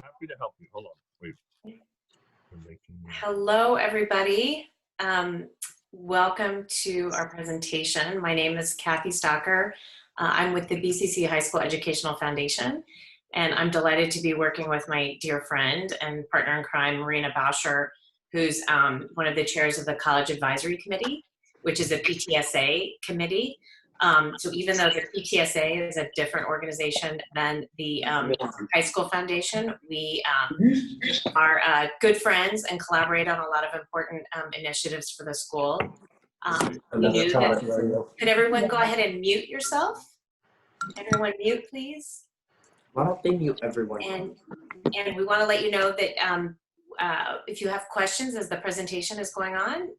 happy to help you. Hold on, wait. Hello, everybody. Welcome to our presentation. My name is Kathy Stocker. I'm with the BCC High School Educational Foundation, and I'm delighted to be working with my dear friend and partner in crime, Marina Bauscher, who's one of the chairs of the College Advisory Committee, which is a PTSA committee. So even though the PTSA is a different organization than the High School Foundation, we are good friends and collaborate on a lot of important initiatives for the school. Could everyone go ahead and mute yourself? Everyone mute, please. Why don't they mute everyone? And we want to let you know that if you have questions as the presentation is going on,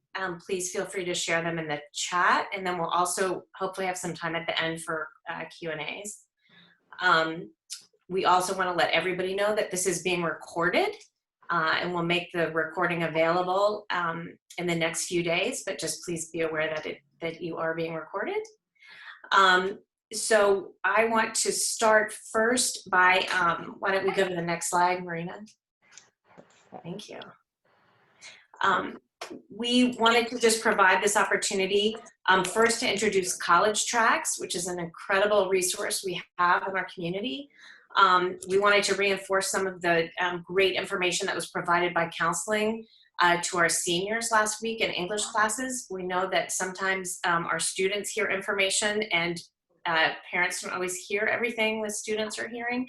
please feel free to share them in the chat, and then we'll also hopefully have some time at the end for Q&As. We also want to let everybody know that this is being recorded, and we'll make the recording available in the next few days, but just please be aware that you are being recorded. So I want to start first by, why don't we go to the next slide, Marina? Thank you. We wanted to just provide this opportunity first to introduce College Tracks, which is an incredible resource we have in our community. We wanted to reinforce some of the great information that was provided by counseling to our seniors last week in English classes. We know that sometimes our students hear information and parents don't always hear everything the students are hearing.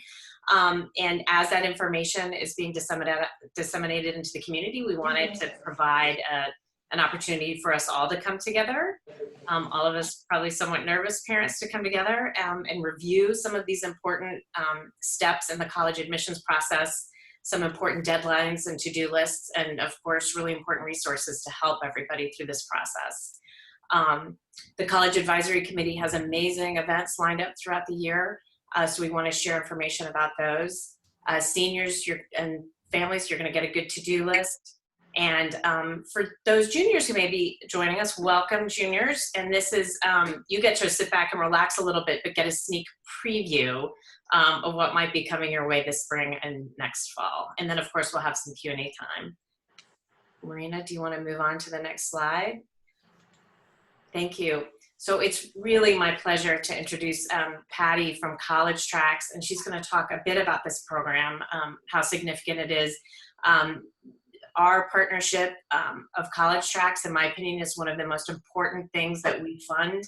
And as that information is being disseminated into the community, we wanted to provide an opportunity for us all to come together. All of us probably somewhat nervous parents to come together and review some of these important steps in the college admissions process, some important deadlines and to-do lists, and of course, really important resources to help everybody through this process. The College Advisory Committee has amazing events lined up throughout the year, so we want to share information about those. Seniors and families, you're going to get a good to-do list. And for those juniors who may be joining us, welcome juniors. And this is, you get to sit back and relax a little bit, but get a sneak preview of what might be coming your way this spring and next fall. And then of course, we'll have some Q&A time. Marina, do you want to move on to the next slide? Thank you. So it's really my pleasure to introduce Patty from College Tracks, and she's going to talk a bit about this program, how significant it is. Our partnership of College Tracks, in my opinion, is one of the most important things that we fund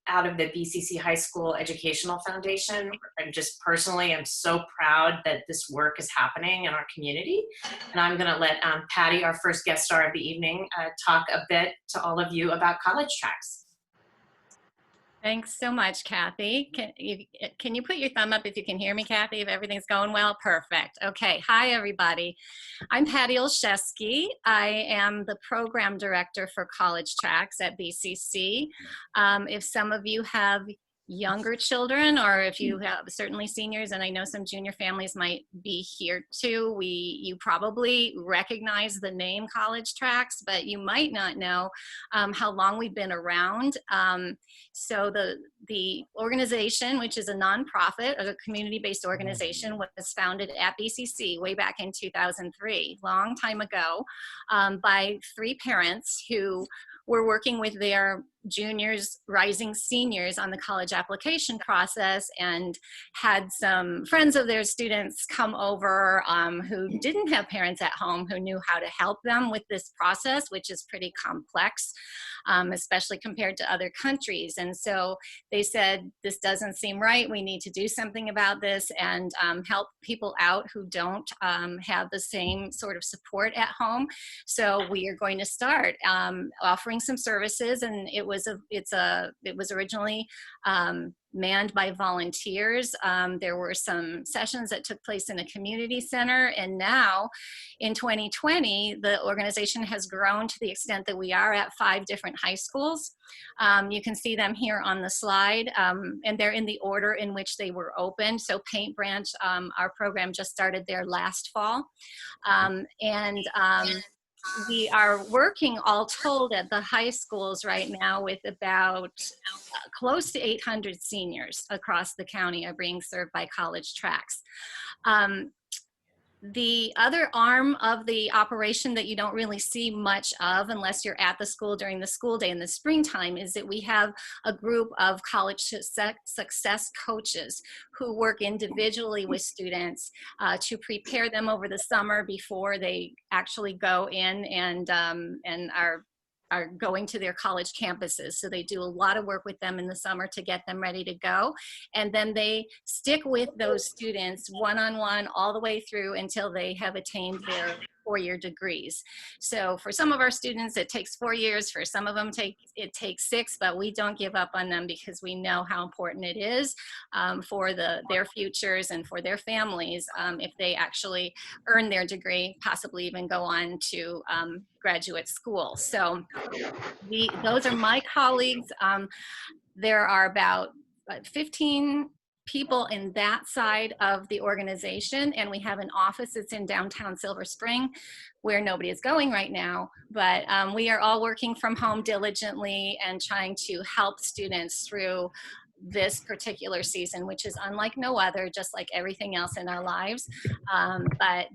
out of the BCC High School Educational Foundation. And just personally, I'm so proud that this work is happening in our community. And I'm going to let Patty, our first guest star of the evening, talk a bit to all of you about College Tracks. Thanks so much, Kathy. Can you put your thumb up if you can hear me, Kathy, if everything's going well? Perfect. Okay. Hi, everybody. I'm Patty Olszewski. I am the program director for College Tracks at BCC. If some of you have younger children, or if you have certainly seniors, and I know some junior families might be here too, you probably recognize the name College Tracks, but you might not know how long we've been around. So the organization, which is a nonprofit, a community-based organization, was founded at BCC way back in 2003, long time ago, by 3 parents who were working with their juniors, rising seniors on the college application process, and had some friends of their students come over who didn't have parents at home who knew how to help them with this process, which is pretty complex, especially compared to other countries. And so they said, this doesn't seem right. We need to do something about this and help people out who don't have the same sort of support at home. So we are going to start offering some services, and it was originally manned by volunteers. There were some sessions that took place in a community center, and now in 2020, the organization has grown to the extent that we are at 5 different high schools. You can see them here on the slide, and they're in the order in which they were opened. So Paint Branch, our program just started there last fall. We are working all told at the high schools right now with about close to 800 seniors across the county are being served by College Tracks. The other arm of the operation that you don't really see much of unless you're at the school during the school day in the springtime is that we have a group of college success coaches who work individually with students to prepare them over the summer before they actually go in and are going to their college campuses. So they do a lot of work with them in the summer to get them ready to go. And then they stick with those students one-on-one all the way through until they have attained their four-year degrees. So for some of our students, it takes 4 years. For some of them, it takes 6, but we don't give up on them because we know how important it is for their futures and for their families if they actually earn their degree, possibly even go on to graduate school. So those are my colleagues. There are about 15 people in that side of the organization, and we have an office that's in downtown Silver Spring where nobody is going right now, but we are all working from home diligently and trying to help students through this particular season, which is unlike no other, just like everything else in our lives. But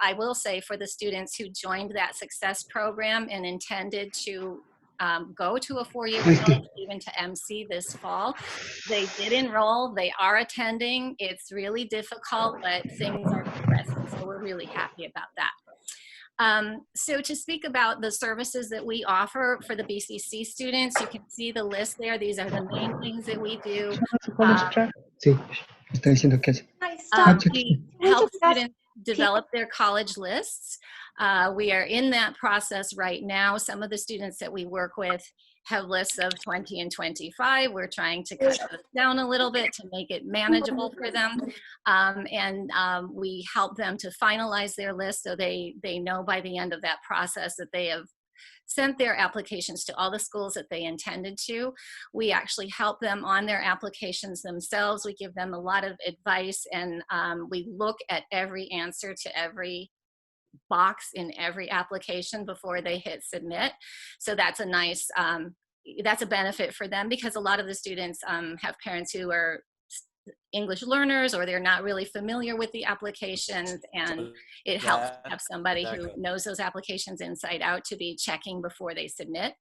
I will say for the students who joined that success program and intended to go to a 4-year college, even to MC this fall, they did enroll, they are attending. It's really difficult, but things are progressing, so we're really happy about that. So to speak about the services that we offer for the BCC students, you can see the list there. These are the main things that we do. Sí, está diciendo que We help students develop their college lists. We are in that process right now. Some of the students that we work with have lists of 20 and 25. We're trying to cut those down a little bit to make it manageable for them. We help them to finalize their list so they know by the end of that process that they have sent their applications to all the schools that they intended to. We actually help them on their applications themselves. We give them a lot of advice, and we look at every answer to every box in every application before they hit submit. So that's a nice, that's a benefit for them because a lot of the students have parents who are English learners or they're not really familiar with the applications, and it helps to have somebody who knows those applications inside out to be checking before they submit.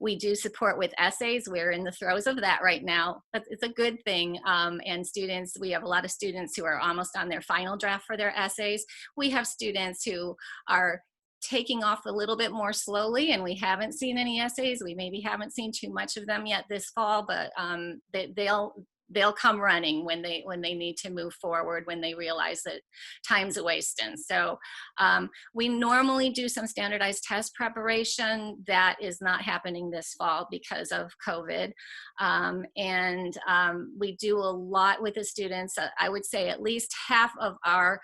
We do support with essays. We're in the throes of that right now, but it's a good thing. And students, we have a lot of students who are almost on their final draft for their essays. We have students who are taking off a little bit more slowly, and we haven't seen any essays. We maybe haven't seen too much of them yet this fall, but they'll come running when they need to move forward, when they realize that time's a wasting. So we normally do some standardized test preparation. That is not happening this fall because of COVID. We do a lot with the students. I would say at least half of our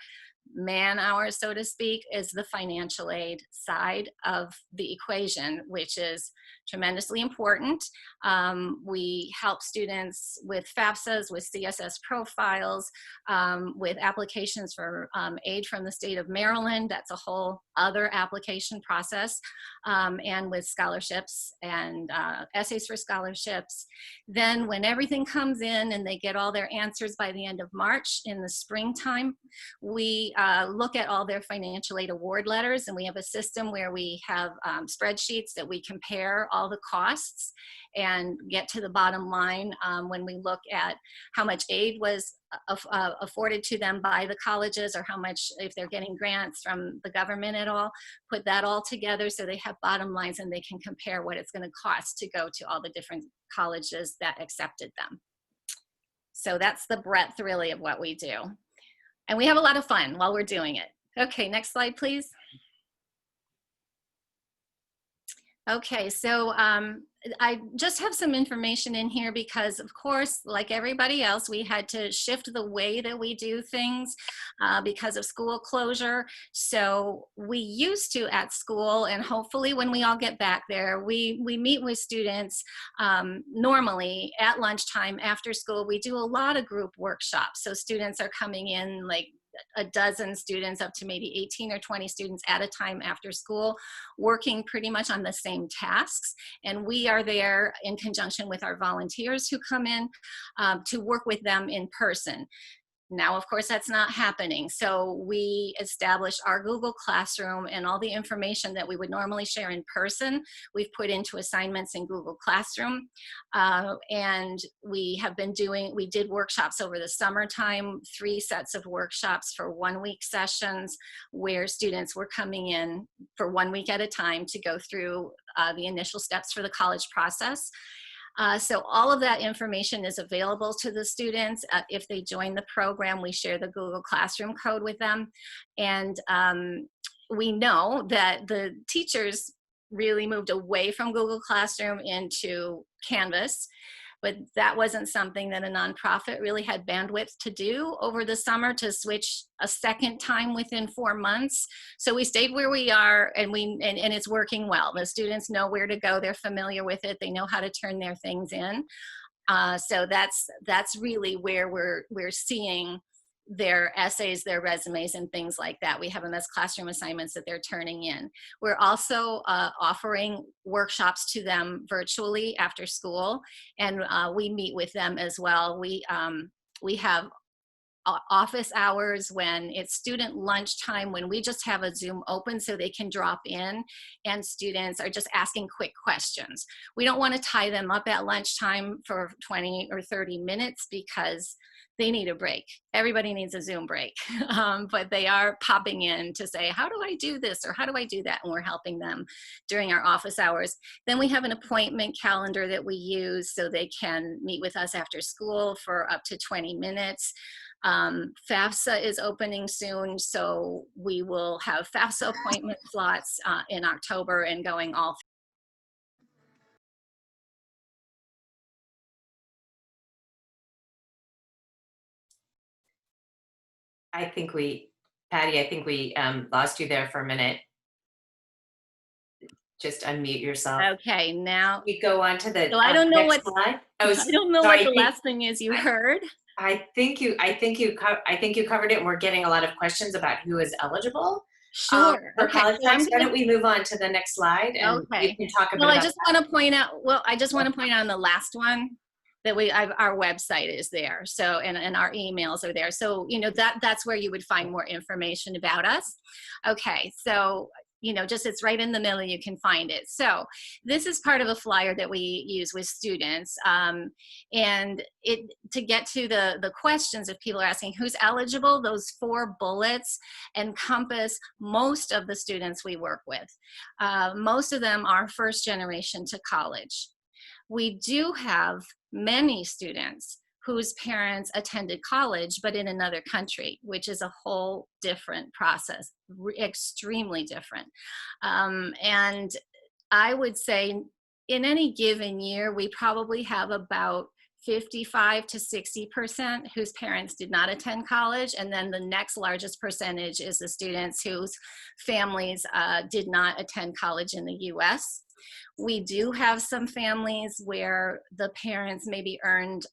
man hours, so to speak, is the financial aid side of the equation, which is tremendously important. We help students with FAFSAs, with CSS profiles, with applications for aid from the state of Maryland. That's a whole other application process, and with scholarships and essays for scholarships. Then when everything comes in and they get all their answers by the end of March in the springtime, we look at all their financial aid award letters, and we have a system where we have spreadsheets that we compare all the costs and get to the bottom line when we look at how much aid was afforded to them by the colleges, or how much, if they're getting grants from the government at all, put that all together so they have bottom lines and they can compare what it's going to cost to go to all the different colleges that accepted them. So that's the breadth really of what we do. And we have a lot of fun while we're doing it. Okay, next slide, please. Okay, so I just have some information in here because, of course, like everybody else, we had to shift the way that we do things because of school closure. So we used to at school, and hopefully when we all get back there, we meet with students normally at lunchtime after school. We do a lot of group workshops. So students are coming in like a dozen students up to maybe 18 or 20 students at a time after school, working pretty much on the same tasks. And we are there in conjunction with our volunteers who come in to work with them in person. Now, of course, that's not happening. So we established our Google Classroom, and all the information that we would normally share in person, we've put into assignments in Google Classroom. And we did workshops over the summertime, 3 sets of workshops for 1-week sessions where students were coming in for 1 week at a time to go through the initial steps for the college process. So all of that information is available to the students. If they join the program, we share the Google Classroom code with them. And we know that the teachers really moved away from Google Classroom into Canvas, but that wasn't something that a nonprofit really had bandwidth to do over the summer, to switch a second time within 4 months. So we stayed where we are, and it's working well. The students know where to go. They're familiar with it. They know how to turn their things in. So that's really where we're seeing their essays, their resumes, and things like that. We have them as classroom assignments that they're turning in. We're also offering workshops to them virtually after school, and we meet with them as well. We have office hours when it's student lunchtime, when we just have a Zoom open so they can drop in, and students are just asking quick questions. We don't want to tie them up at lunchtime for 20 or 30 minutes because they need a break. Everybody needs a Zoom break, but they are popping in to say, how do I do this? Or how do I do that? And we're helping them during our office hours. Then we have an appointment calendar that we use so they can meet with us after school for up to 20 minutes. FAFSA is opening soon, so we will have FAFSA appointment slots in October and going all. Patty, lost you there for a minute. Just unmute yourself. Okay, now we go on to the so I don't know next slide. I don't know what the last thing is you heard. I think you covered it, and we're getting a lot of questions about who is eligible. Sure. For college tracks. Why don't we move on to the next slide, and you can talk about. I just want to point out. I just want to point out on the last one that our website is there. So and our emails are there. So that's where you would find more information about us. Okay. So just it's right in the middle, you can find it. So this is part of a flyer that we use with students. And to get to the questions, if people are asking who's eligible, those 4 bullets encompass most of the students we work with. Most of them are first generation to college. We do have many students whose parents attended college, but in another country, which is a whole different process, extremely different. And I would say in any given year, we probably have about 55 to 60% whose parents did not attend college. And then the next largest percentage is the students whose families did not attend college in the US. We do have some families where the parents maybe earned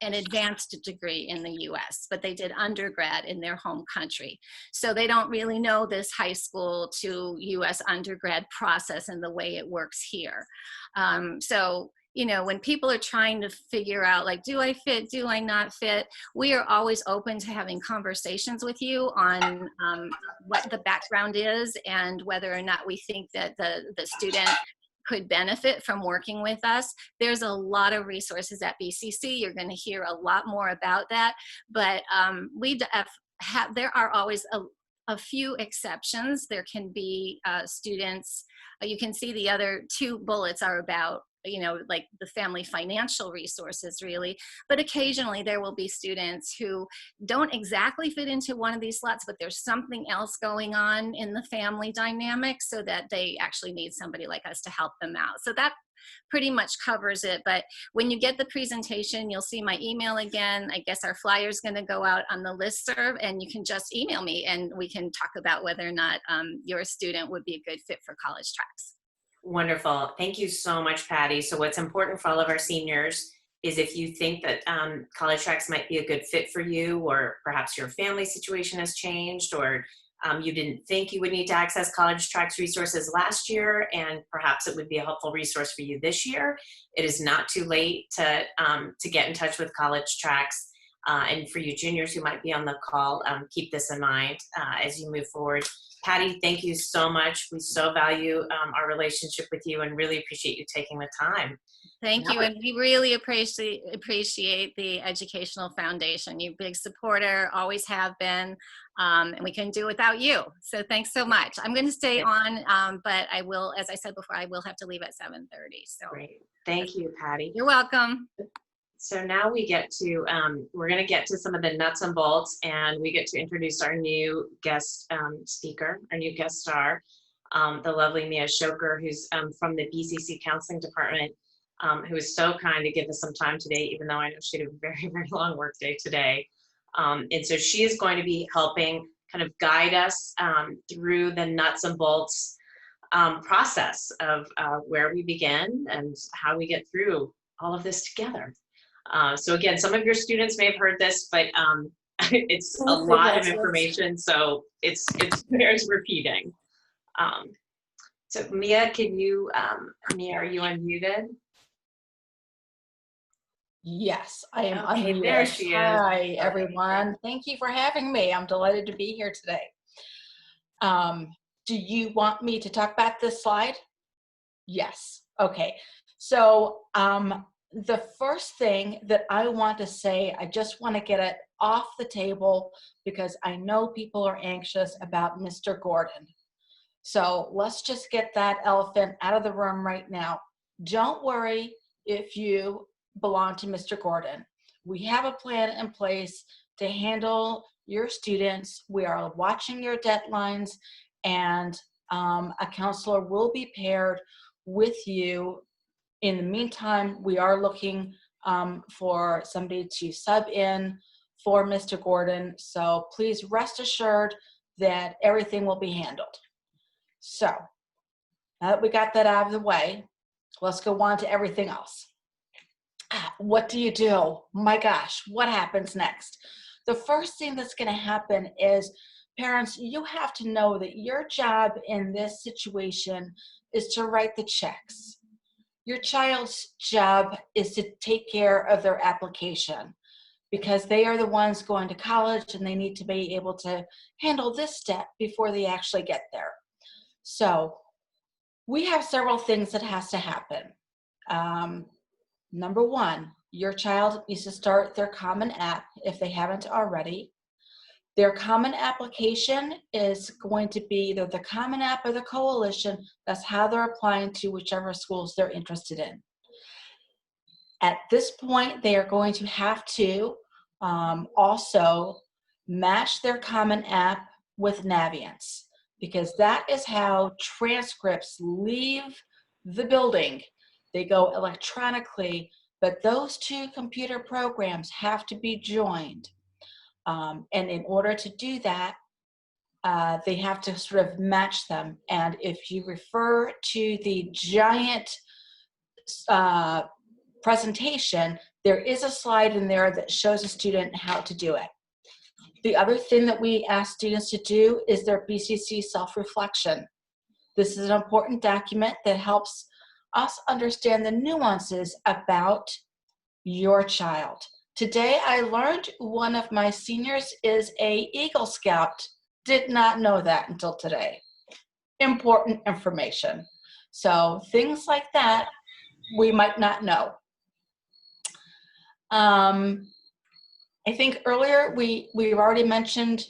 an advanced degree in the US, but they did undergrad in their home country. So they don't really know this high school to US undergrad process and the way it works here. So when people are trying to figure out, like, do I fit, do I not fit? We are always open to having conversations with you on what the background is and whether or not we think that the student could benefit from working with us. There's a lot of resources at BCC. You're going to hear a lot more about that, but there are always a few exceptions. There can be students, you can see the other 2 bullets are about like the family financial resources really, but occasionally there will be students who don't exactly fit into one of these slots, but there's something else going on in the family dynamic so that they actually need somebody like us to help them out. So that pretty much covers it. But when you get the presentation, you'll see my email again. I guess our flyer is going to go out on the listserv, and you can just email me and we can talk about whether or not your student would be a good fit for college tracks. Wonderful. Thank you so much, Patty. So what's important for all of our seniors is if you think that college tracks might be a good fit for you, or perhaps your family situation has changed, or you didn't think you would need to access college tracks resources last year, and perhaps it would be a helpful resource for you this year, it is not too late to get in touch with college tracks. And for you juniors who might be on the call, keep this in mind as you move forward. Patty, thank you so much. We so value our relationship with you and really appreciate you taking the time. Thank you, and we really appreciate the Educational Foundation. You're a big supporter, always have been, and we couldn't do it without you. So thanks so much. I'm going to stay on, but I will, as I said before, I will have to leave at 7:30. So Great. Thank you, Patty. You're welcome. So now we get to, we're going to get to some of the nuts and bolts, and we get to introduce our new guest speaker, our new guest star, the lovely Mia Shoker, who's from the BCC Counseling Department, who is so kind to give us some time today, even though I know she had a very, very long work day today. And so she is going to be helping kind of guide us through the nuts and bolts process of where we begin and how we get through all of this together. So again, some of your students may have heard this, but it's a lot of information, so it bears repeating. So Mia, can you, Mia, are you unmuted? Yes, I am Okay, unmuted. there she is. Hi, everyone. Thank you for having me. I'm delighted to be here today. Do you want me to talk about this slide? Yes. Okay. So the first thing that I want to say, I just want to get it off the table because I know people are anxious about Mr. Gordon. So let's just get that elephant out of the room right now. Don't worry if you belong to Mr. Gordon. We have a plan in place to handle your students. We are watching your deadlines, and a counselor will be paired with you. In the meantime, we are looking for somebody to sub in for Mr. Gordon. So please rest assured that everything will be handled. So now that we got that out of the way, let's go on to everything else. What do you do? My gosh, what happens next? The first thing that's going to happen is, parents, you have to know that your job in this situation is to write the checks. Your child's job is to take care of their application because they are the ones going to college and they need to be able to handle this step before they actually get there. So we have several things that has to happen. Number one, your child needs to start their Common App if they haven't already. Their Common application is going to be either the Common App or the Coalition. That's how they're applying to whichever schools they're interested in. At this point, they are going to have to also match their Common App with Naviance, because that is how transcripts leave the building. They go electronically, but those two computer programs have to be joined. And in order to do that, they have to sort of match them. And if you refer to the giant presentation, there is a slide in there that shows a student how to do it. The other thing that we ask students to do is their BCC self-reflection. This is an important document that helps us understand the nuances about your child. Today, I learned one of my seniors is a Eagle Scout. Did not know that until today. Important information. So things like that, we might not know. I think earlier we've already mentioned,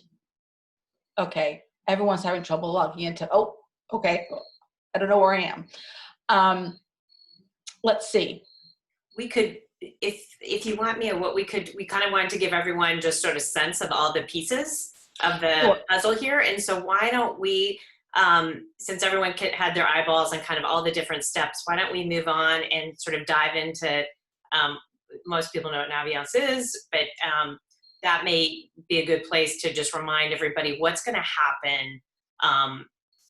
okay, everyone's having trouble logging into, oh, okay, I don't know where I am. Let's see. We could, if you want, Mia, we kind of wanted to give everyone just sort of sense of all the pieces of the puzzle here. And so why don't we, since everyone had their eyeballs on kind of all the different steps, why don't we move on and sort of dive into, most people know what Naviance is, but that may be a good place to just remind everybody what's going to happen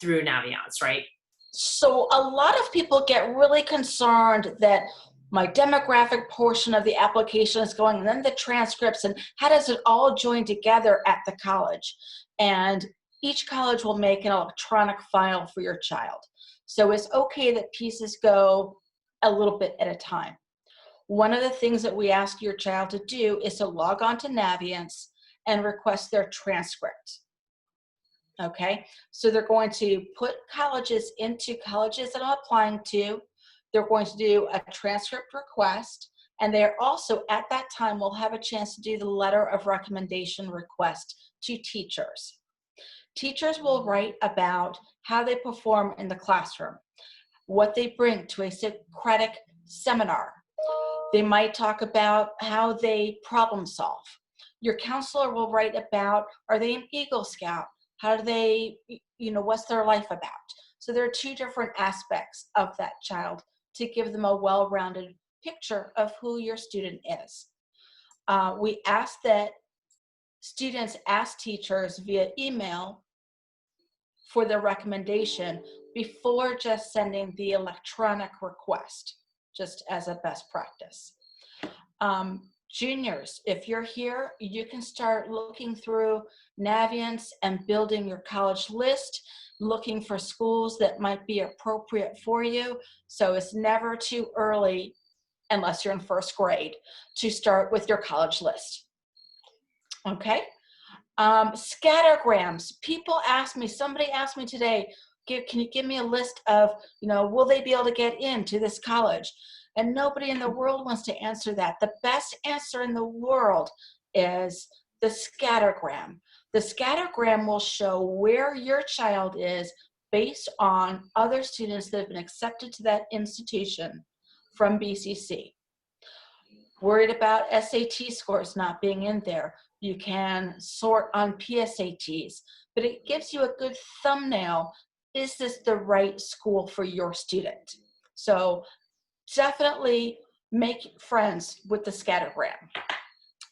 through Naviance, right? So a lot of people get really concerned that my demographic portion of the application is going, and then the transcripts, and how does it all join together at the college? And each college will make an electronic file for your child. So it's okay that pieces go a little bit at a time. One of the things that we ask your child to do is to log on to Naviance and request their transcript. Okay, so they're going to put colleges into colleges that I'm applying to. They're going to do a transcript request, and they're also at that time will have a chance to do the letter of recommendation request to teachers. Teachers will write about how they perform in the classroom, what they bring to a Socratic seminar. They might talk about how they problem solve. Your counselor will write about, are they an Eagle Scout? How do they, what's their life about? So there are two different aspects of that child to give them a well-rounded picture of who your student is. We ask that students ask teachers via email for their recommendation before just sending the electronic request, just as a best practice. Juniors, if you're here, you can start looking through Naviance and building your college list, looking for schools that might be appropriate for you. So it's never too early, unless you're in first grade, to start with your college list. Okay? Scattergrams. People ask me, somebody asked me today, can you give me a list of, will they be able to get into this college? And nobody in the world wants to answer that. The best answer in the world is the scattergram. The scattergram will show where your child is based on other students that have been accepted to that institution from BCC. Worried about SAT scores not being in there, you can sort on PSATs, but it gives you a good thumbnail. Is this the right school for your student? So definitely make friends with the scattergram.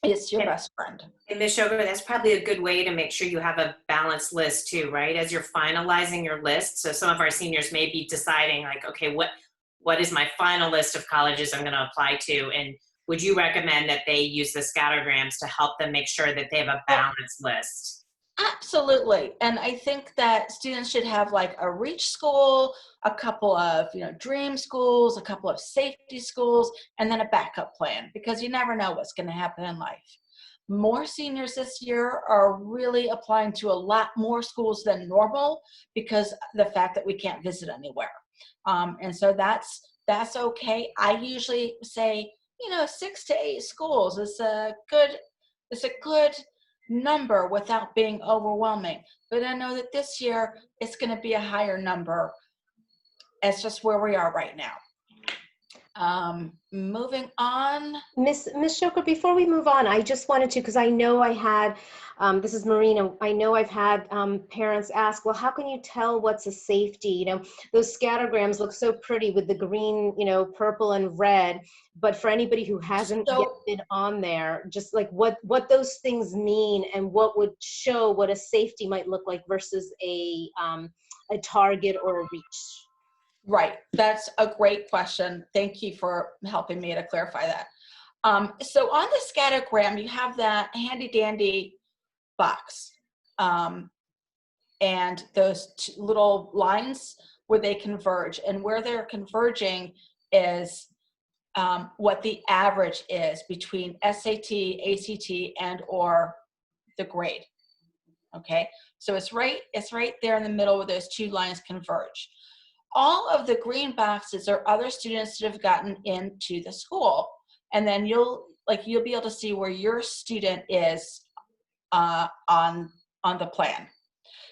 It's your best friend. And Ms. Sugar, that's probably a good way to make sure you have a balanced list too, right? As you're finalizing your list. So some of our seniors may be deciding like, okay, what is my final list of colleges I'm going to apply to? And would you recommend that they use the scattergrams to help them make sure that they have a balanced list? Absolutely. And I think that students should have like a reach school, a couple of, dream schools, a couple of safety schools, and then a backup plan, because you never know what's going to happen in life. More seniors this year are really applying to a lot more schools than normal because the fact that we can't visit anywhere. And so that's okay. I usually say, 6 to 8 schools is a good number without being overwhelming. But I know that this year it's going to be a higher number. It's just where we are right now. Moving on. Miss Shoka, before we move on, I just wanted to, because I know I had, this is Marina, I know I've had parents ask, well, how can you tell what's a safety? Those scattergrams look so pretty with the green, purple and red, but for anybody who hasn't yet been on there, just like what those things mean and what would show what a safety might look like versus a target or a reach. Right. That's a great question. Thank you for helping me to clarify that. So on the scattergram, you have that handy dandy box and those little lines where they converge, and where they're converging is what the average is between SAT, ACT, and or the grade. Okay. So it's right there in the middle where those two lines converge. All of the green boxes are other students that have gotten into the school. And then you'll be able to see where your student is on the plan.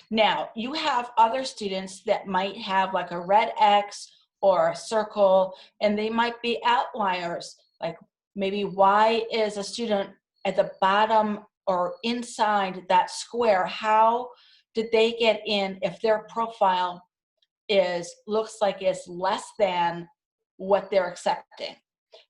Now, you have other students that might have like a red X or a circle, and they might be outliers. Like maybe why is a student at the bottom or inside that square? How did they get in if their profile looks like it's less than what they're accepting?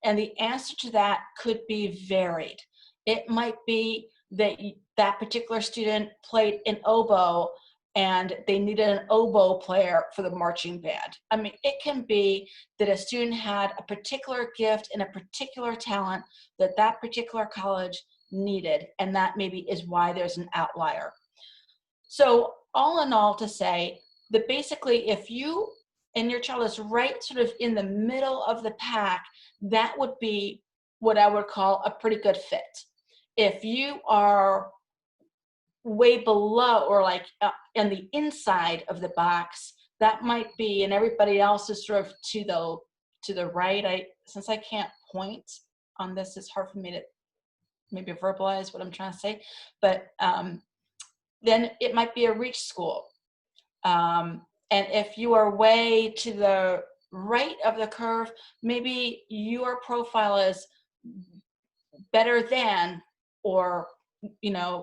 And the answer to that could be varied. It might be that that particular student played an oboe and they needed an oboe player for the marching band. I mean, it can be that a student had a particular gift and a particular talent that that particular college needed, and that maybe is why there's an outlier. So all in all, to say that basically if you and your child is right sort of in the middle of the pack, that would be what I would call a pretty good fit. If you are way below or like in the inside of the box, that might be, and everybody else is sort of to the right. Since I can't point on this, it's hard for me to maybe verbalize what I'm trying to say, but then it might be a reach school. And if you are way to the right of the curve, maybe your profile is better than, or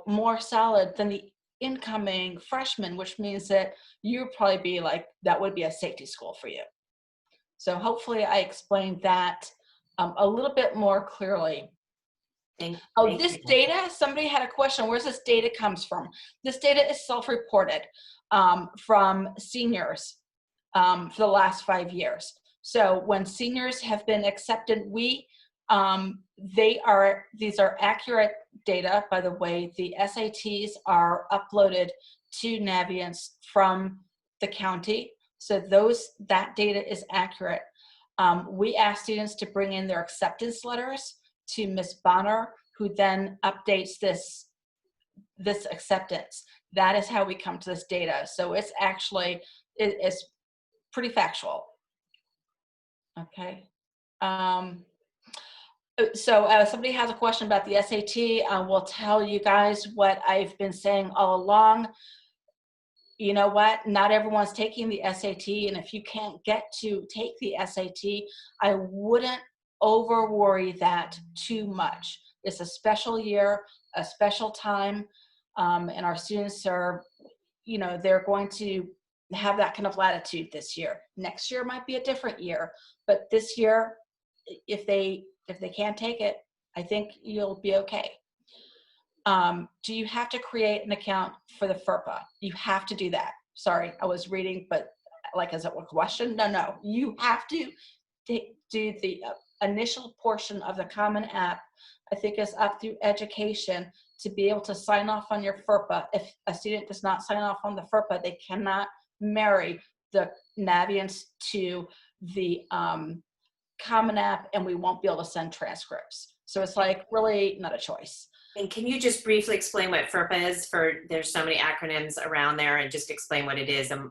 more solid than the incoming freshman, which means that you'd probably be like, that would be a safety school for you. So hopefully I explained that a little bit more clearly. Thank This you. data, somebody had a question, where's this data comes from? This data is self-reported from seniors for the last 5 years. So when seniors have been accepted, these are accurate data, by the way. The SATs are uploaded to Naviance from the county. So that data is accurate. We ask students to bring in their acceptance letters to Ms. Bonner, who then updates this acceptance. That is how we come to this data. So it's actually, it's pretty factual. Okay. So somebody has a question about the SAT. I will tell you guys what I've been saying all along. You know what? Not everyone's taking the SAT, and if you can't get to take the SAT, I wouldn't over worry that too much. It's a special year, a special time, and our students are, they're going to have that kind of latitude this year. Next year might be a different year, but this year, if they can't take it, I think you'll be okay. Do you have to create an account for the FERPA? You have to do that. Sorry, I was reading, but like as a question, no. You have to do the initial portion of the Common App. I think it's up through education to be able to sign off on your FERPA. If a student does not sign off on the FERPA, they cannot marry the Naviance to the Common App, and we won't be able to send transcripts. So it's like really not a choice. And can you just briefly explain what FERPA is? There's so many acronyms around there, and just explain what it is and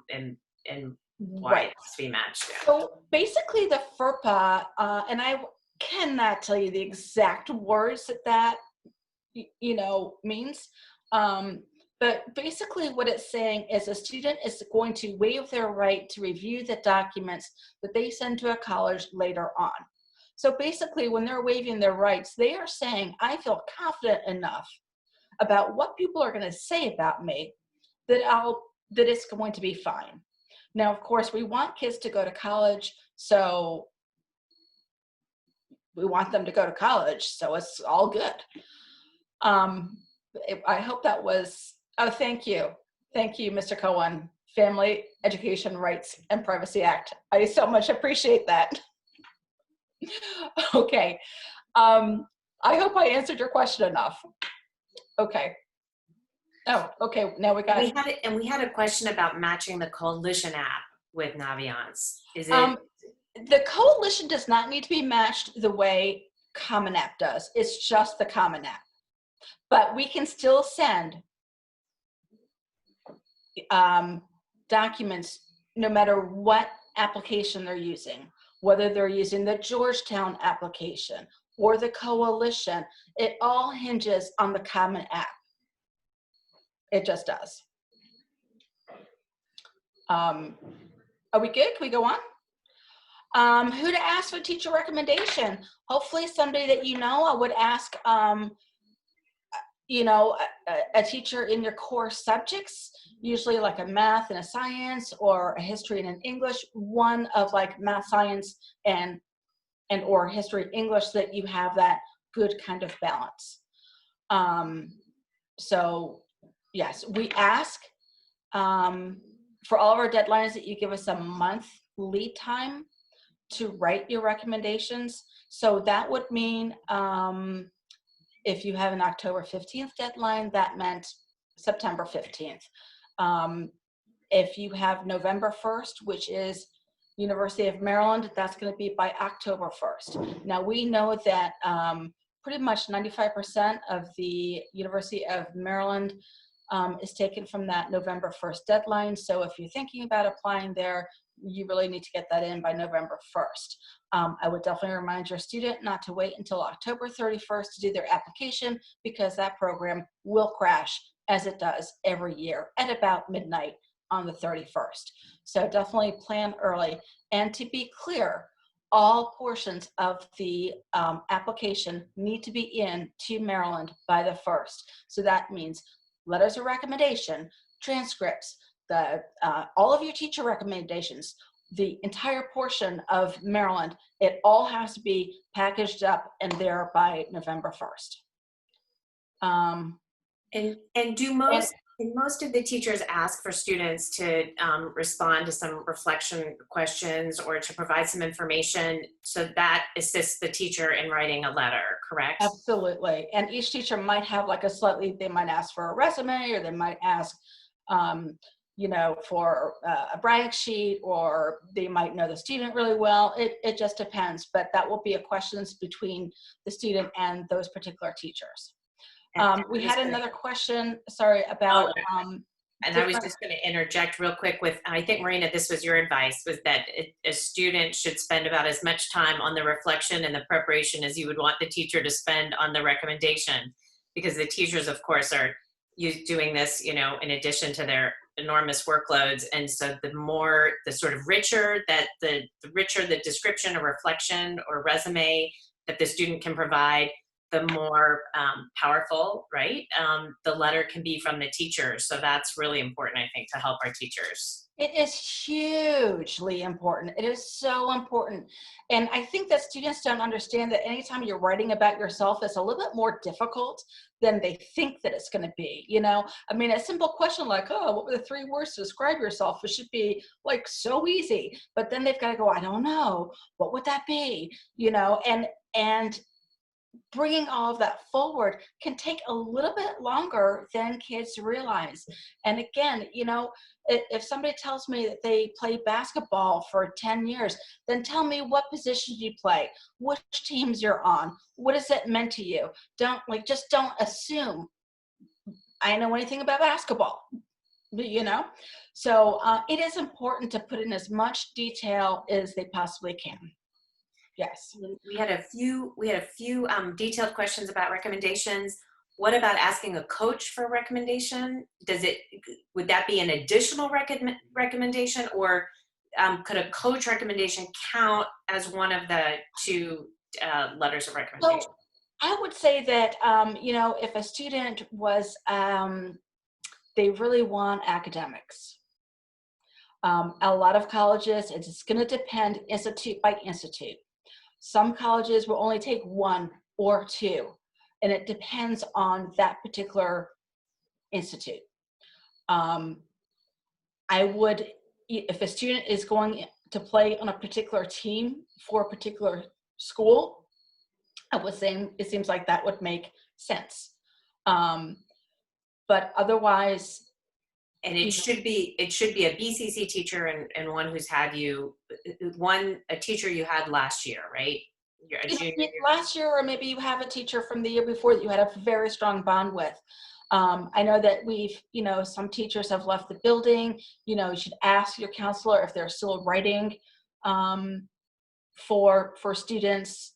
why it has to be matched. So basically the FERPA, and I cannot tell you the exact words that means, but basically what it's saying is a student is going to waive their right to review the documents that they send to a college later on. So basically when they're waiving their rights, they are saying, I feel confident enough about what people are going to say about me that it's going to be fine. Now, of course, we want kids to go to college, so we want them to go to college, so it's all good. I hope that was, thank you. Thank you, Mr. Cohen, Family Education Rights and Privacy Act. I so much appreciate that. Okay. I hope I answered your question enough. Okay. Oh, okay. Now we got. We had a question about matching the Coalition app with Naviance. Is it? The Coalition does not need to be matched the way Common App does. It's just the Common App. But we can still send documents no matter what application they're using, whether they're using the Georgetown application or the Coalition. It all hinges on the Common App. It just does. Are we good? Can we go on? Who to ask for teacher recommendation? Hopefully somebody that you know. I would ask a teacher in your core subjects, usually like a math and a science, or a history and an English, one of like math, science, and or history, English, that you have that good kind of balance. So yes, we ask for all of our deadlines that you give us a month lead time to write your recommendations. So that would mean if you have an October 15th deadline, that meant September 15th. If you have November 1st, which is University of Maryland, that's going to be by October 1st. Now, we know that pretty much 95% of the University of Maryland is taken from that November 1st deadline. So if you're thinking about applying there, you really need to get that in by November 1st. I would definitely remind your student not to wait until October 31st to do their application, because that program will crash, as it does every year at about midnight on the 31st. So definitely plan early. And to be clear, all portions of the application need to be in to Maryland by the 1st. So that means letters of recommendation, transcripts, all of your teacher recommendations, the entire portion of Maryland, it all has to be packaged up and there by November 1st. And most of the teachers ask for students to respond to some reflection questions or to provide some information, so that assists the teacher in writing a letter, correct? Absolutely. And each teacher might have like they might ask for a resume, or they might ask, for a brag sheet, or they might know the student really well. It just depends, but that will be a questions between the student and those particular teachers. We had another question, sorry, about and I was just going to interject real quick with, I think, Marina, this was your advice, was that a student should spend about as much time on the reflection and the preparation as you would want the teacher to spend on the recommendation, because the teachers, of course, are doing this, in addition to their enormous workloads. And so the richer the description or reflection or resume that the student can provide, the more powerful, right, the letter can be from the teacher. So that's really important, I think, to help our teachers. It is hugely important. It is so important. And I think that students don't understand that anytime you're writing about yourself, it's a little bit more difficult than they think that it's going to be. I mean, a simple question like, oh, what were the 3 words to describe yourself? It should be like so easy. But then they've got to go, I don't know. What would that be? And bringing all of that forward can take a little bit longer than kids realize. And again, if somebody tells me that they play basketball for 10 years, then tell me what position you play, which teams you're on, what has it meant to you? Just don't assume I know anything about basketball, So it is important to put in as much detail as they possibly can. Yes. We had a few detailed questions about recommendations. What about asking a coach for a recommendation? Would that be an additional recommendation, or could a coach recommendation count as one of the 2 letters of recommendation? So I would say that, if a student was, they really want academics. A lot of colleges, it's going to depend institute by institute. Some colleges will only take 1 or 2, and it depends on that particular institute. If a student is going to play on a particular team for a particular school, I would say it seems like that would make sense. But otherwise, and it should be a BCC teacher and one who's had a teacher you had last year, right? Last year, or maybe you have a teacher from the year before that you had a very strong bond with. I know that some teachers have left the building. You should ask your counselor if they're still writing for students.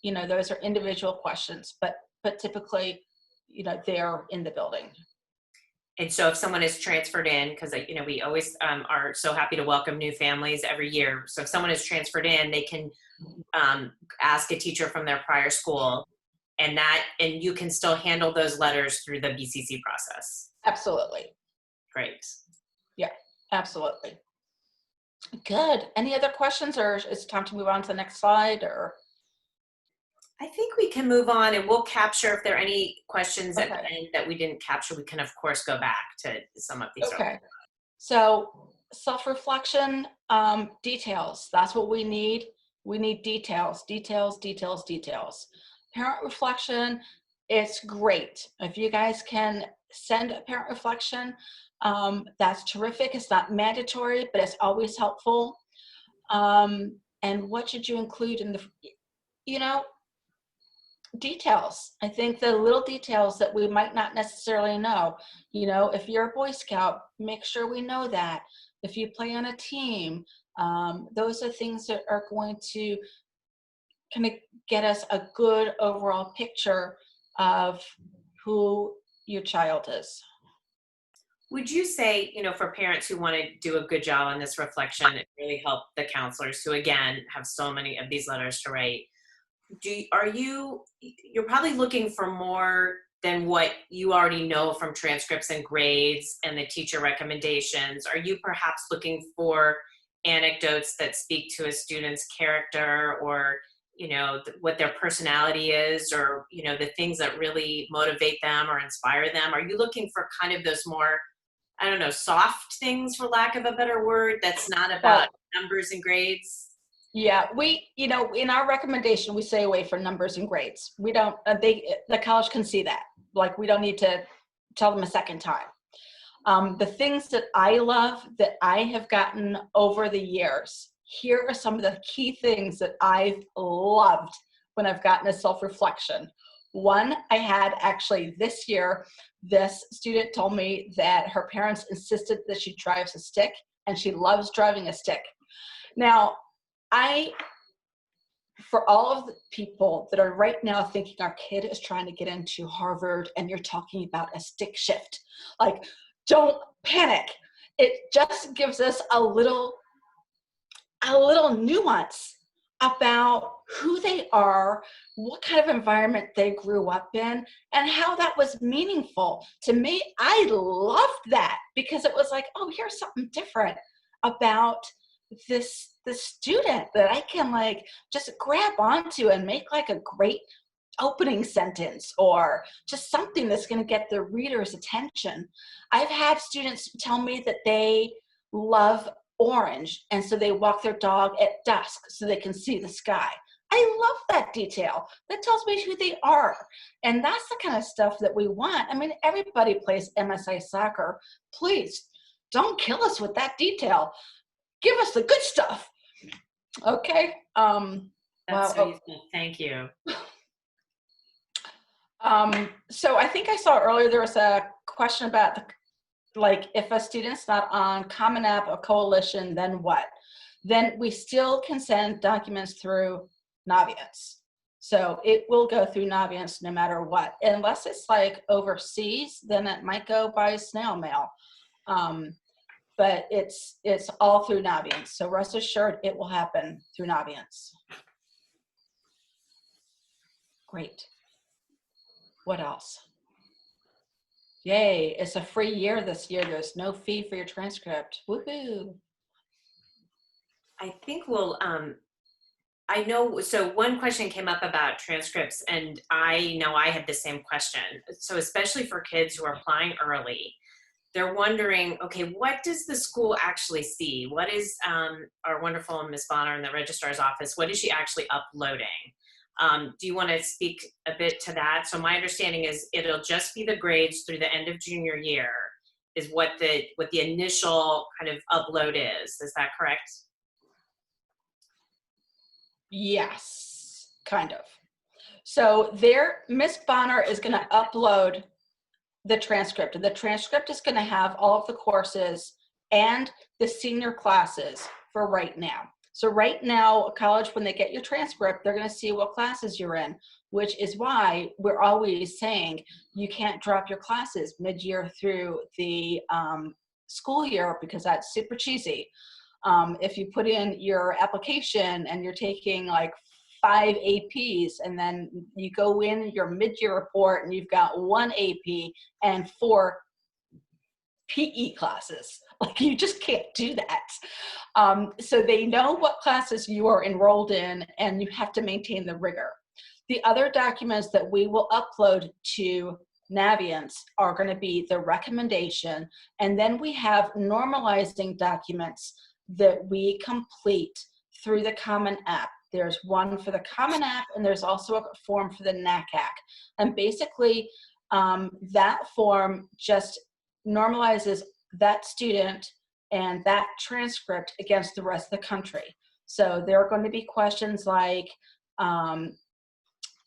Those are individual questions, but typically, they're in the building. And so if someone is transferred in, because we always are so happy to welcome new families every year. So if someone is transferred in, they can ask a teacher from their prior school, and you can still handle those letters through the BCC process. Absolutely. Great. Yeah, absolutely. Good. Any other questions, or is it time to move on to the next slide? Or I think we can move on, and we'll capture if there are any questions at the end that we didn't capture. We can, of course, go back to some of these. Okay. So self-reflection, details. That's what we need. We need details, details, details, details. Parent reflection, it's great. If you guys can send a parent reflection, that's terrific. It's not mandatory, but it's always helpful. And what should you include in the, you know, details. I think the little details that we might not necessarily know. You know, if you're a Boy Scout, make sure we know that. If you play on a team, those are things that are going to kind of get us a good overall picture of who your child is. Would you say, you know, for parents who want to do a good job on this reflection and really help the counselors who, again, have so many of these letters to write, you're probably looking for more than what you already know from transcripts and grades and the teacher recommendations? Are you perhaps looking for anecdotes that speak to a student's character, or, you know, what their personality is, or, you know, the things that really motivate them or inspire them? Are you looking for kind of those more, I don't know, soft things, for lack of a better word, that's not about numbers and grades? Yeah, we, you know, in our recommendation, we stay away from numbers and grades. We don't, the college can see that. Like, we don't need to tell them a second time. The things that I love that I have gotten over the years, here are some of the key things that I've loved when I've gotten a self-reflection. One, I had actually this year, this student told me that her parents insisted that she drives a stick, and she loves driving a stick. Now, for all of the people that are right now thinking our kid is trying to get into Harvard and you're talking about a stick shift, like, don't panic. It just gives us a little nuance about who they are, what kind of environment they grew up in, and how that was meaningful. To me, I loved that, because it was like, oh, here's something different about this student that I can like just grab onto and make like a great opening sentence, or just something that's going to get the reader's attention. I've had students tell me that they love orange, and so they walk their dog at dusk so they can see the sky. I love that detail. That tells me who they are. And that's the kind of stuff that we want. I mean, everybody plays MSI soccer. Please don't kill us with that detail. Give us the good stuff. Okay. That's so useful. Thank you. So I think I saw earlier there was a question about like, if a student's not on Common App or Coalition, then what? Then we still can send documents through Naviance. So it will go through Naviance no matter what. Unless it's like overseas, then it might go by snail mail. But it's all through Naviance. So rest assured it will happen through Naviance. Great. What else? Yay, it's a free year this year. There's no fee for your transcript. Woohoo. I think we'll, I know, so one question came up about transcripts, and I know I had the same question. So especially for kids who are applying early, they're wondering, okay, what does the school actually see? What is our wonderful Ms. Bonner in the registrar's office, what is she actually uploading? Do you want to speak a bit to that? So my understanding is it'll just be the grades through the end of junior year is what the initial kind of upload is. Is that correct? Yes, kind of. So there, Ms. Bonner is going to upload the transcript. The transcript is going to have all of the courses and the senior classes for right now. So right now, college, when they get your transcript, they're going to see what classes you're in, which is why we're always saying you can't drop your classes mid-year through the school year, because that's super cheesy. If you put in your application and you're taking like 5 APs, and then you go in your mid-year report and you've got 1 AP and 4 PE classes, like, you just can't do that. So they know what classes you are enrolled in, and you have to maintain the rigor. The other documents that we will upload to Naviance are going to be the recommendation, and then we have normalizing documents that we complete through the Common App. There's one for the Common App, and there's also a form for the NACAC. And basically, that form just normalizes that student and that transcript against the rest of the country. So there are going to be questions like,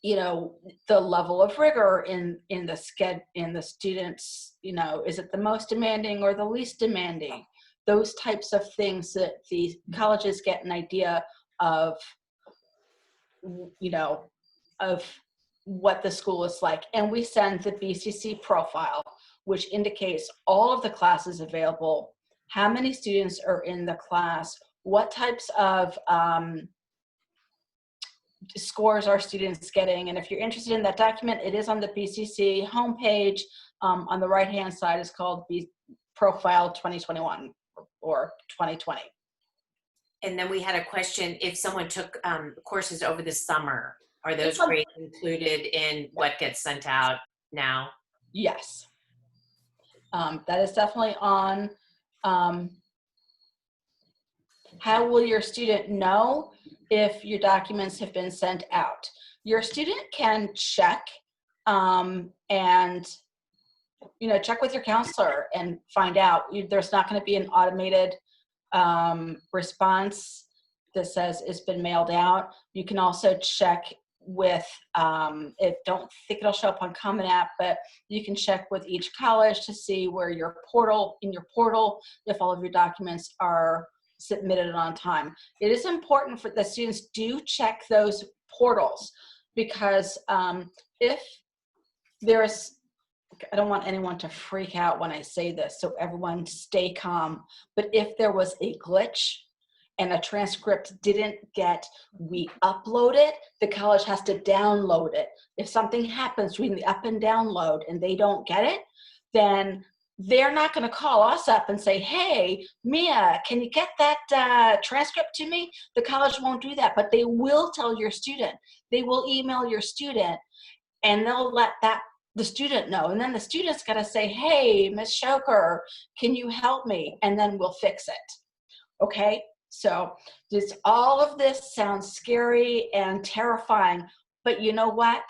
you know, the level of rigor in the students, you know, is it the most demanding or the least demanding? Those types of things that the colleges get an idea of, you know, of what the school is like. And we send the BCC profile, which indicates all of the classes available, how many students are in the class, what types of scores our students getting. And if you're interested in that document, it is on the BCC homepage. On the right-hand side is called Profile 2021 or 2020. And then we had a question, if someone took courses over the summer, are those It's on- grades included in what gets sent out now? Yes. That is definitely on. How will your student know if your documents have been sent out? Your student can check and, you know, check with your counselor and find out. There's not going to be an automated response that says it's been mailed out. You can also check with, don't think it'll show up on Common App, but you can check with each college to see where in your portal, if all of your documents are submitted on time. It is important for the students do check those portals, because if there's, I don't want anyone to freak out when I say this, so everyone stay calm, but if there was a glitch and a transcript didn't get re-uploaded, the college has to download it. If something happens between the up and download and they don't get it, then they're not going to call us up and say, hey, Mia, can you get that transcript to me? The college won't do that, but they will tell your student. They will email your student, and they'll let the student know. And then the student's got to say, hey, Ms. Shoker, can you help me? And then we'll fix it. Okay? So all of this sounds scary and terrifying, but you know what?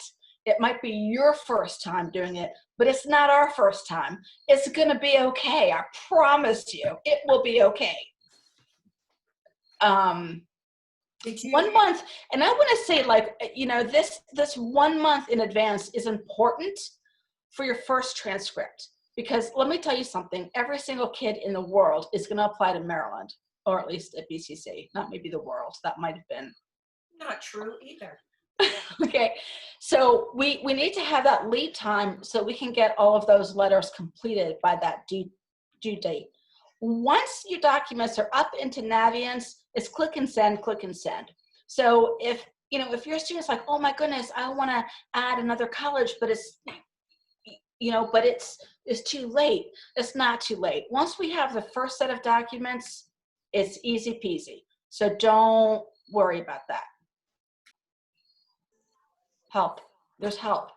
It might be your first time doing it, but it's not our first time. It's going to be okay. I promise you, it will be okay. 1 month, and I want to say, like, you know, this 1 month in advance is important for your first transcript, because let me tell you something, every single kid in the world is going to apply to Maryland, or at least at BCC, not maybe the world. That might have been Not true either. okay, so we need to have that lead time so we can get all of those letters completed by that due date. Once your documents are up into Naviance, it's click and send, click and send. So if, you know, if your student's like, oh my goodness, I want to add another college, but it's, you know, but it's too late. It's not too late. Once we have the first set of documents, it's easy peasy. So don't worry about that. Help. There's help.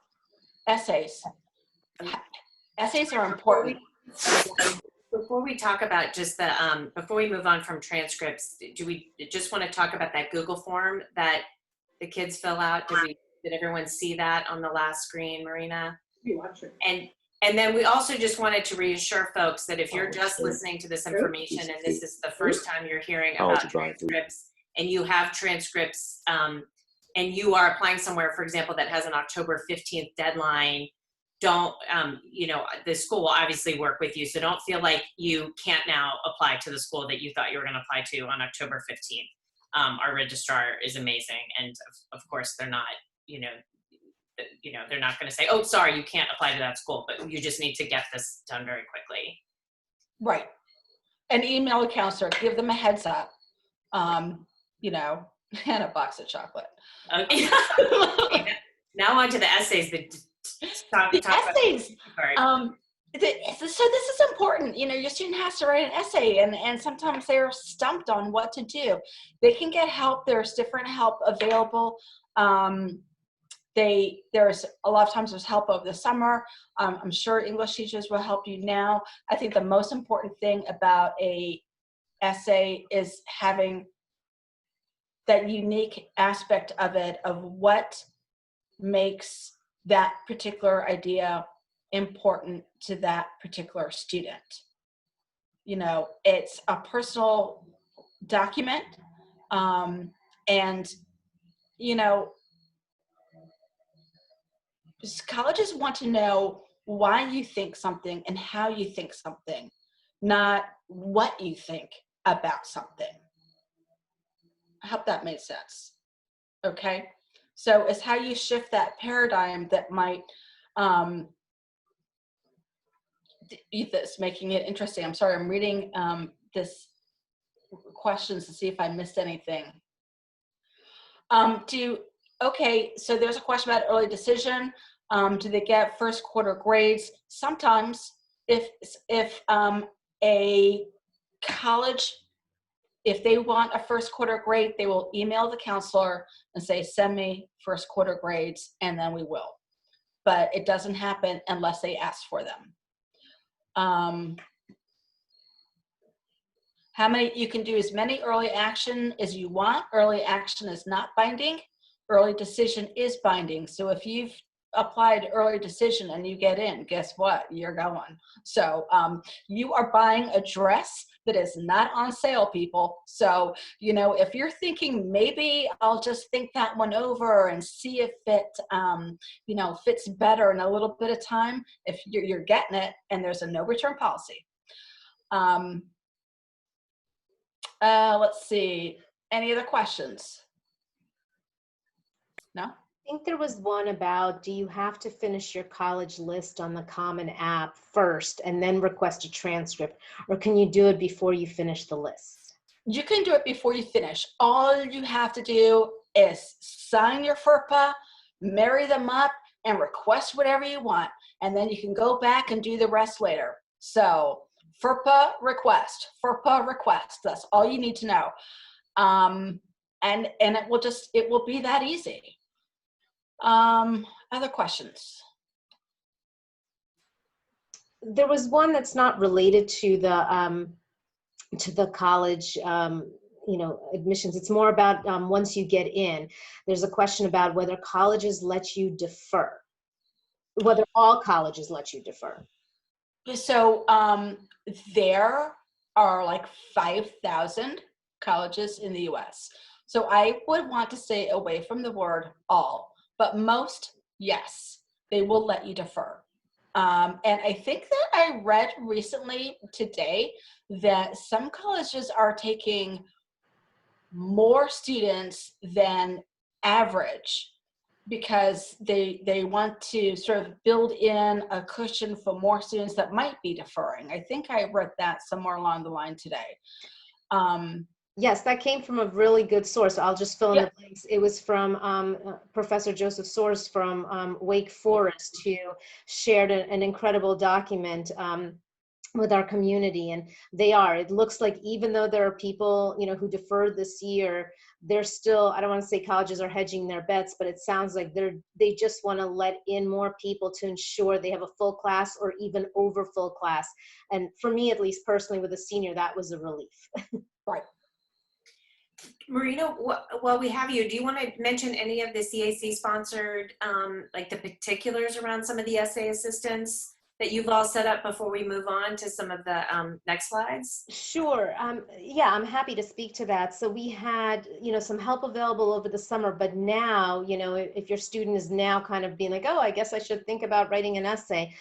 Essays. Essays are important. Before we talk about just the, before we move on from transcripts, do we just want to talk about that Google form that the kids fill out? Did everyone see that on the last screen, Marina? And then we also just wanted to reassure folks that if you're just listening to this information and this is the first time you're hearing about transcripts, and you have transcripts, and you are applying somewhere, for example, that has an October 15th deadline, don't, you know, the school will obviously work with you. So don't feel like you can't now apply to the school that you thought you were going to apply to on October 15th. Our registrar is amazing. And of course they're not, you know, they're not going to say, oh, sorry, you can't apply to that school, but you just need to get this done very quickly. Right. And email a counselor, give them a heads up, you know, and a box of chocolate. Okay. Now on to the essays. The essays. So this is important. You know, your student has to write an essay, and sometimes they're stumped on what to do. They can get help. There's different help available. There's a lot of times there's help over the summer. I'm sure English teachers will help you now. I think the most important thing about a essay is having that unique aspect of it, of what makes that particular idea important to that particular student. You know, it's a personal document. And, you know, colleges want to know why you think something and how you think something, not what you think about something. I hope that made sense. Okay. So it's how you shift that paradigm that might, that's making it interesting. I'm sorry, I'm reading this questions to see if I missed anything. Okay, so there's a question about early decision. Do they get first quarter grades? Sometimes if a college, if they want a first quarter grade, they will email the counselor and say, send me first quarter grades, and then we will. But it doesn't happen unless they ask for them. How many, you can do as many early action as you want. Early action is not binding. Early decision is binding. So if you've applied early decision and you get in, guess what? You're going. So you are buying a dress that is not on sale, people. So, you know, if you're thinking maybe I'll just think that one over and see if it, you know, fits better in a little bit of time, if you're getting it, and there's a no return policy. Let's see, any other questions? No? I think there was one about, do you have to finish your college list on the Common App first and then request a transcript, or can you do it before you finish the list? You can do it before you finish. All you have to do is sign your FERPA, marry them up, and request whatever you want. And then you can go back and do the rest later. So FERPA request, that's all you need to know. And it will be that easy. Other questions? There was one that's not related to the college, you know, admissions. It's more about once you get in. There's a question about whether colleges let you defer, whether all colleges let you defer. So there are like 5,000 colleges in the US. So I would want to stay away from the word all. But most, yes, they will let you defer. And I think that I read recently today that some colleges are taking more students than average because they want to sort of build in a cushion for more students that might be deferring. I think I read that somewhere along the line today. Yes, that came from a really good source. I'll just fill in the blanks. It was from Professor Joseph Soares from Wake Forest, who shared an incredible document with our community. And it looks like even though there are people, you know, who deferred this year, they're still, I don't want to say colleges are hedging their bets, but it sounds like they just want to let in more people to ensure they have a full class or even over full class. And for me, at least personally, with a senior, that was a relief. Right. Marina, while we have you, do you want to mention any of the CAC sponsored, like the particulars around some of the essay assistance that you've all set up before we move on to some of the next slides? Sure. Yeah, I'm happy to speak to that. So we had, you know, some help available over the summer, but now, you know, if your student is now kind of being like, oh, I guess I should think about writing an essay.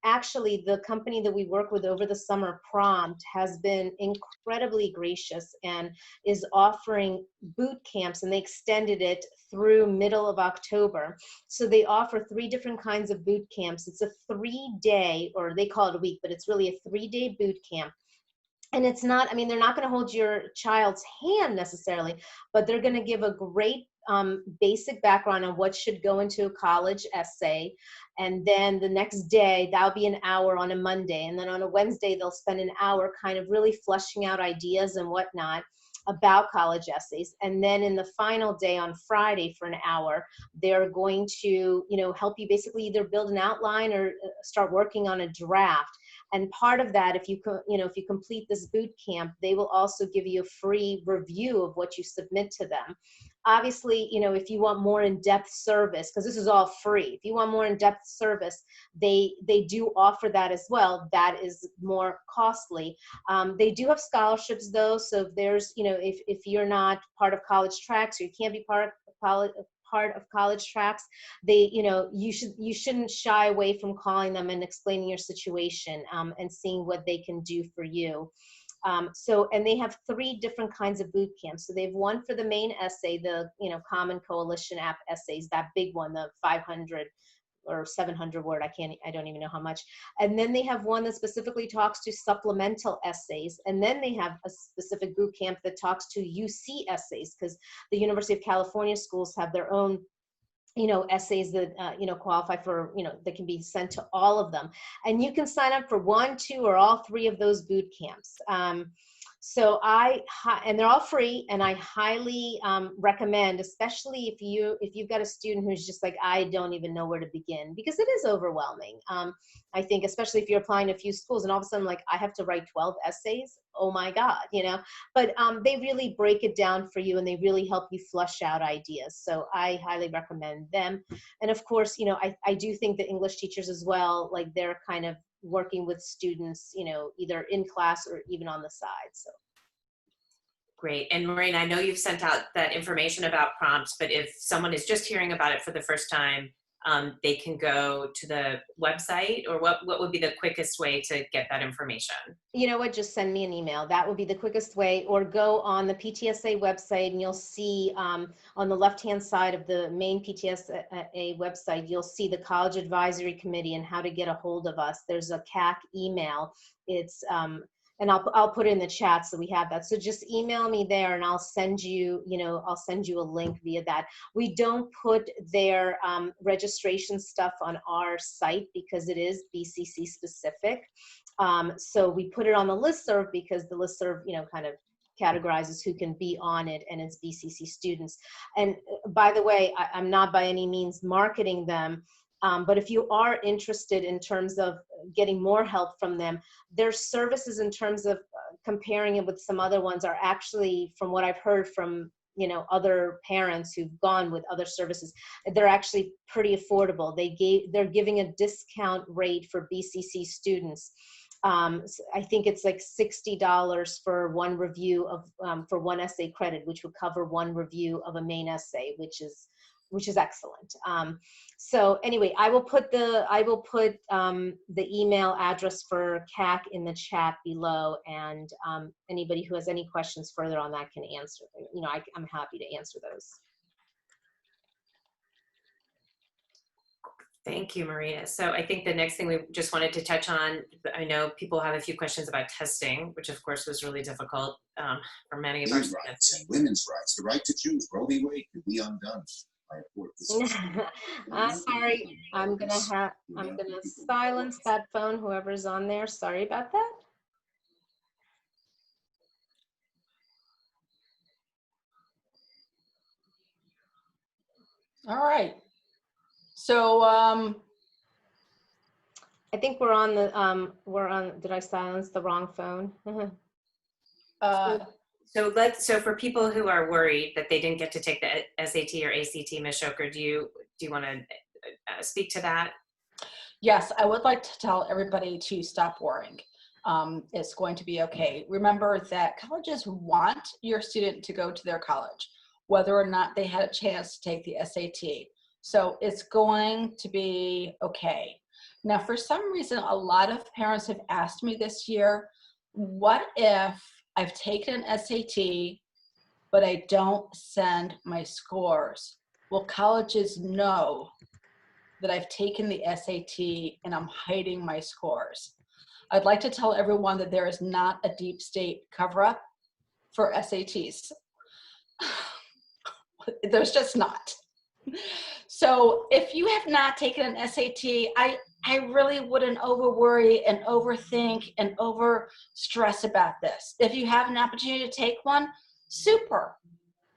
Actually, the company that we work with over the summer, Prompt, has been incredibly gracious and is offering boot camps, and they extended it through middle of October. So they offer 3 different kinds of boot camps. It's a 3-day, or they call it a week, but it's really a 3-day boot camp. And it's not, I mean, they're not going to hold your child's hand necessarily, but they're going to give a great basic background on what should go into a college essay. And then the next day, that'll be an hour on a Monday. And then on a Wednesday, they'll spend an hour kind of really fleshing out ideas and whatnot about college essays. And then in the final day on Friday for an hour, they're going to, you know, help you basically either build an outline or start working on a draft. And part of that, if you complete this boot camp, they will also give you a free review of what you submit to them. obviously, you know, if you want more in-depth service, because this is all free, if you want more in-depth service, they do offer that as well. That is more costly. They do have scholarships though, so if there's, you know, if you're not part of college tracks, or you can't be part of college tracks, they, you know, you shouldn't shy away from calling them and explaining your situation, and seeing what they can do for you. And they have 3 different kinds of boot camps. So they have one for the main essay, the, you know, Common Coalition app essays, that big one, the 500 or 700 word, I don't even know how much. And then they have one that specifically talks to supplemental essays. And then they have a specific boot camp that talks to UC essays, because the University of California schools have their own, you know, essays that, you know, qualify for, you know, that can be sent to all of them. And you can sign up for 1, 2, or all 3 of those boot camps. And they're all free, and I highly recommend, especially if you've got a student who's just like, I don't even know where to begin, because it is overwhelming. I think, especially if you're applying to a few schools and all of a sudden, like, I have to write 12 essays. Oh my God, you know, but they really break it down for you, and they really help you flush out ideas. So I highly recommend them. And of course, you know, I do think the English teachers as well, like, they're kind of working with students, you know, either in class or even on the side. So. Great. And Maureen, I know you've sent out that information about prompts, but if someone is just hearing about it for the first time, they can go to the website, or what would be the quickest way to get that information? You know what, just send me an email. That would be the quickest way, or go on the PTSA website, and you'll see on the left-hand side of the main PTSA website, you'll see the College Advisory Committee and how to get a hold of us. There's a CAC email. It's, and I'll put it in the chat so we have that. So just email me there, and I'll send you, you know, I'll send you a link via that. We don't put their registration stuff on our site because it is BCC specific. So we put it on the listserv because the listserv, you know, kind of categorizes who can be on it, and it's BCC students. And by the way, I'm not by any means marketing them. But if you are interested in terms of getting more help from them, their services in terms of comparing it with some other ones are actually, from what I've heard from, you know, other parents who've gone with other services, they're actually pretty affordable. They're giving a discount rate for BCC students. I think it's like $60 for one review of, for one essay credit, which would cover one review of a main essay, which is excellent. So anyway, I will put the email address for CAC in the chat below, and anybody who has any questions further on that can answer. You know, I'm happy to answer those. Thank you, Maria. So I think the next thing we just wanted to touch on, I know people have a few questions about testing, which of course was really difficult for many of our Women's rights students. and women's rights, the right to choose. Roe v. Wade could be undone. I'm sorry. I'm gonna silence that phone. Whoever's on there. Sorry about that. All right. So I think we're on the did I silence the wrong phone? So for people who are worried that they didn't get to take the SAT or ACT, Ms. Shoker, do you want to speak to that? yes, I would like to tell everybody to stop worrying. It's going to be okay. Remember that colleges want your student to go to their college, whether or not they had a chance to take the SAT. So it's going to be okay. Now, for some reason, a lot of parents have asked me this year, what if I've taken an SAT, but I don't send my scores? Will colleges know that I've taken the SAT and I'm hiding my scores? I'd like to tell everyone that there is not a deep state cover-up for SATs. There's just not. So if you have not taken an SAT, I really wouldn't over worry and overthink and over stress about this. If you have an opportunity to take one, super,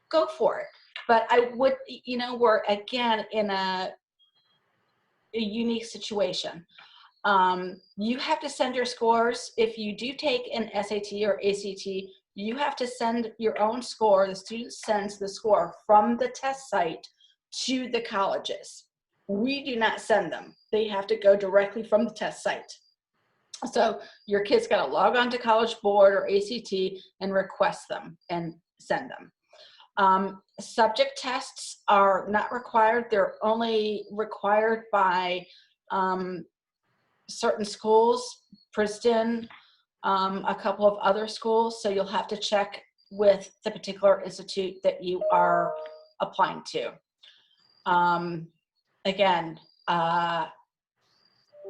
go for it. But I would, you know, we're again in a unique situation. You have to send your scores. If you do take an SAT or ACT, You have to send your own score. The student sends the score from the test site to the colleges. We do not send them. They have to go directly from the test site. So your kid's got to log on to College Board or ACT and request them and send them. Subject tests are not required. They're only required by certain schools, Princeton, a couple of other schools. So you'll have to check with the particular institute that you are applying to. Again,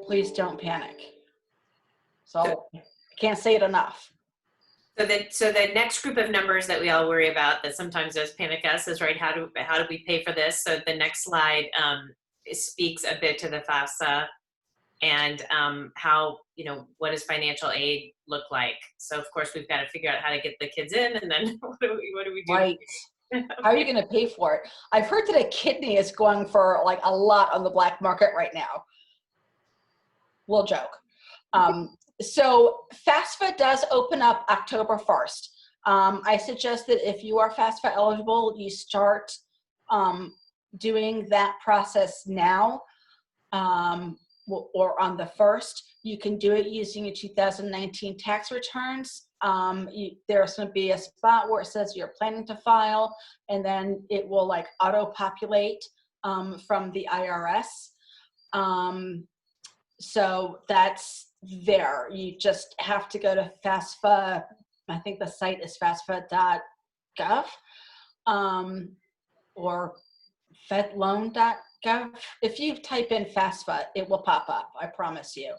please don't panic. So I can't say it enough. So the next group of numbers that we all worry about that sometimes does panic us is, right, how do we pay for this? So the next slide speaks a bit to the FAFSA and how, what does financial aid look like? So of course we've got to figure out how to get the kids in, and then what do we do? Right. How are you going to pay for it? I've heard that a kidney is going for like a lot on the black market right now. We'll joke. So FAFSA does open up October 1st. I suggest that if you are FAFSA eligible, you start doing that process now or on the 1st. You can do it using your 2019 tax returns. There's going to be a spot where it says you're planning to file, and then it will like auto-populate from the IRS. So that's there. You just have to go to FAFSA. I think the site is FAFSA.gov or fedloan.gov. If you type in FAFSA, it will pop up, I promise you.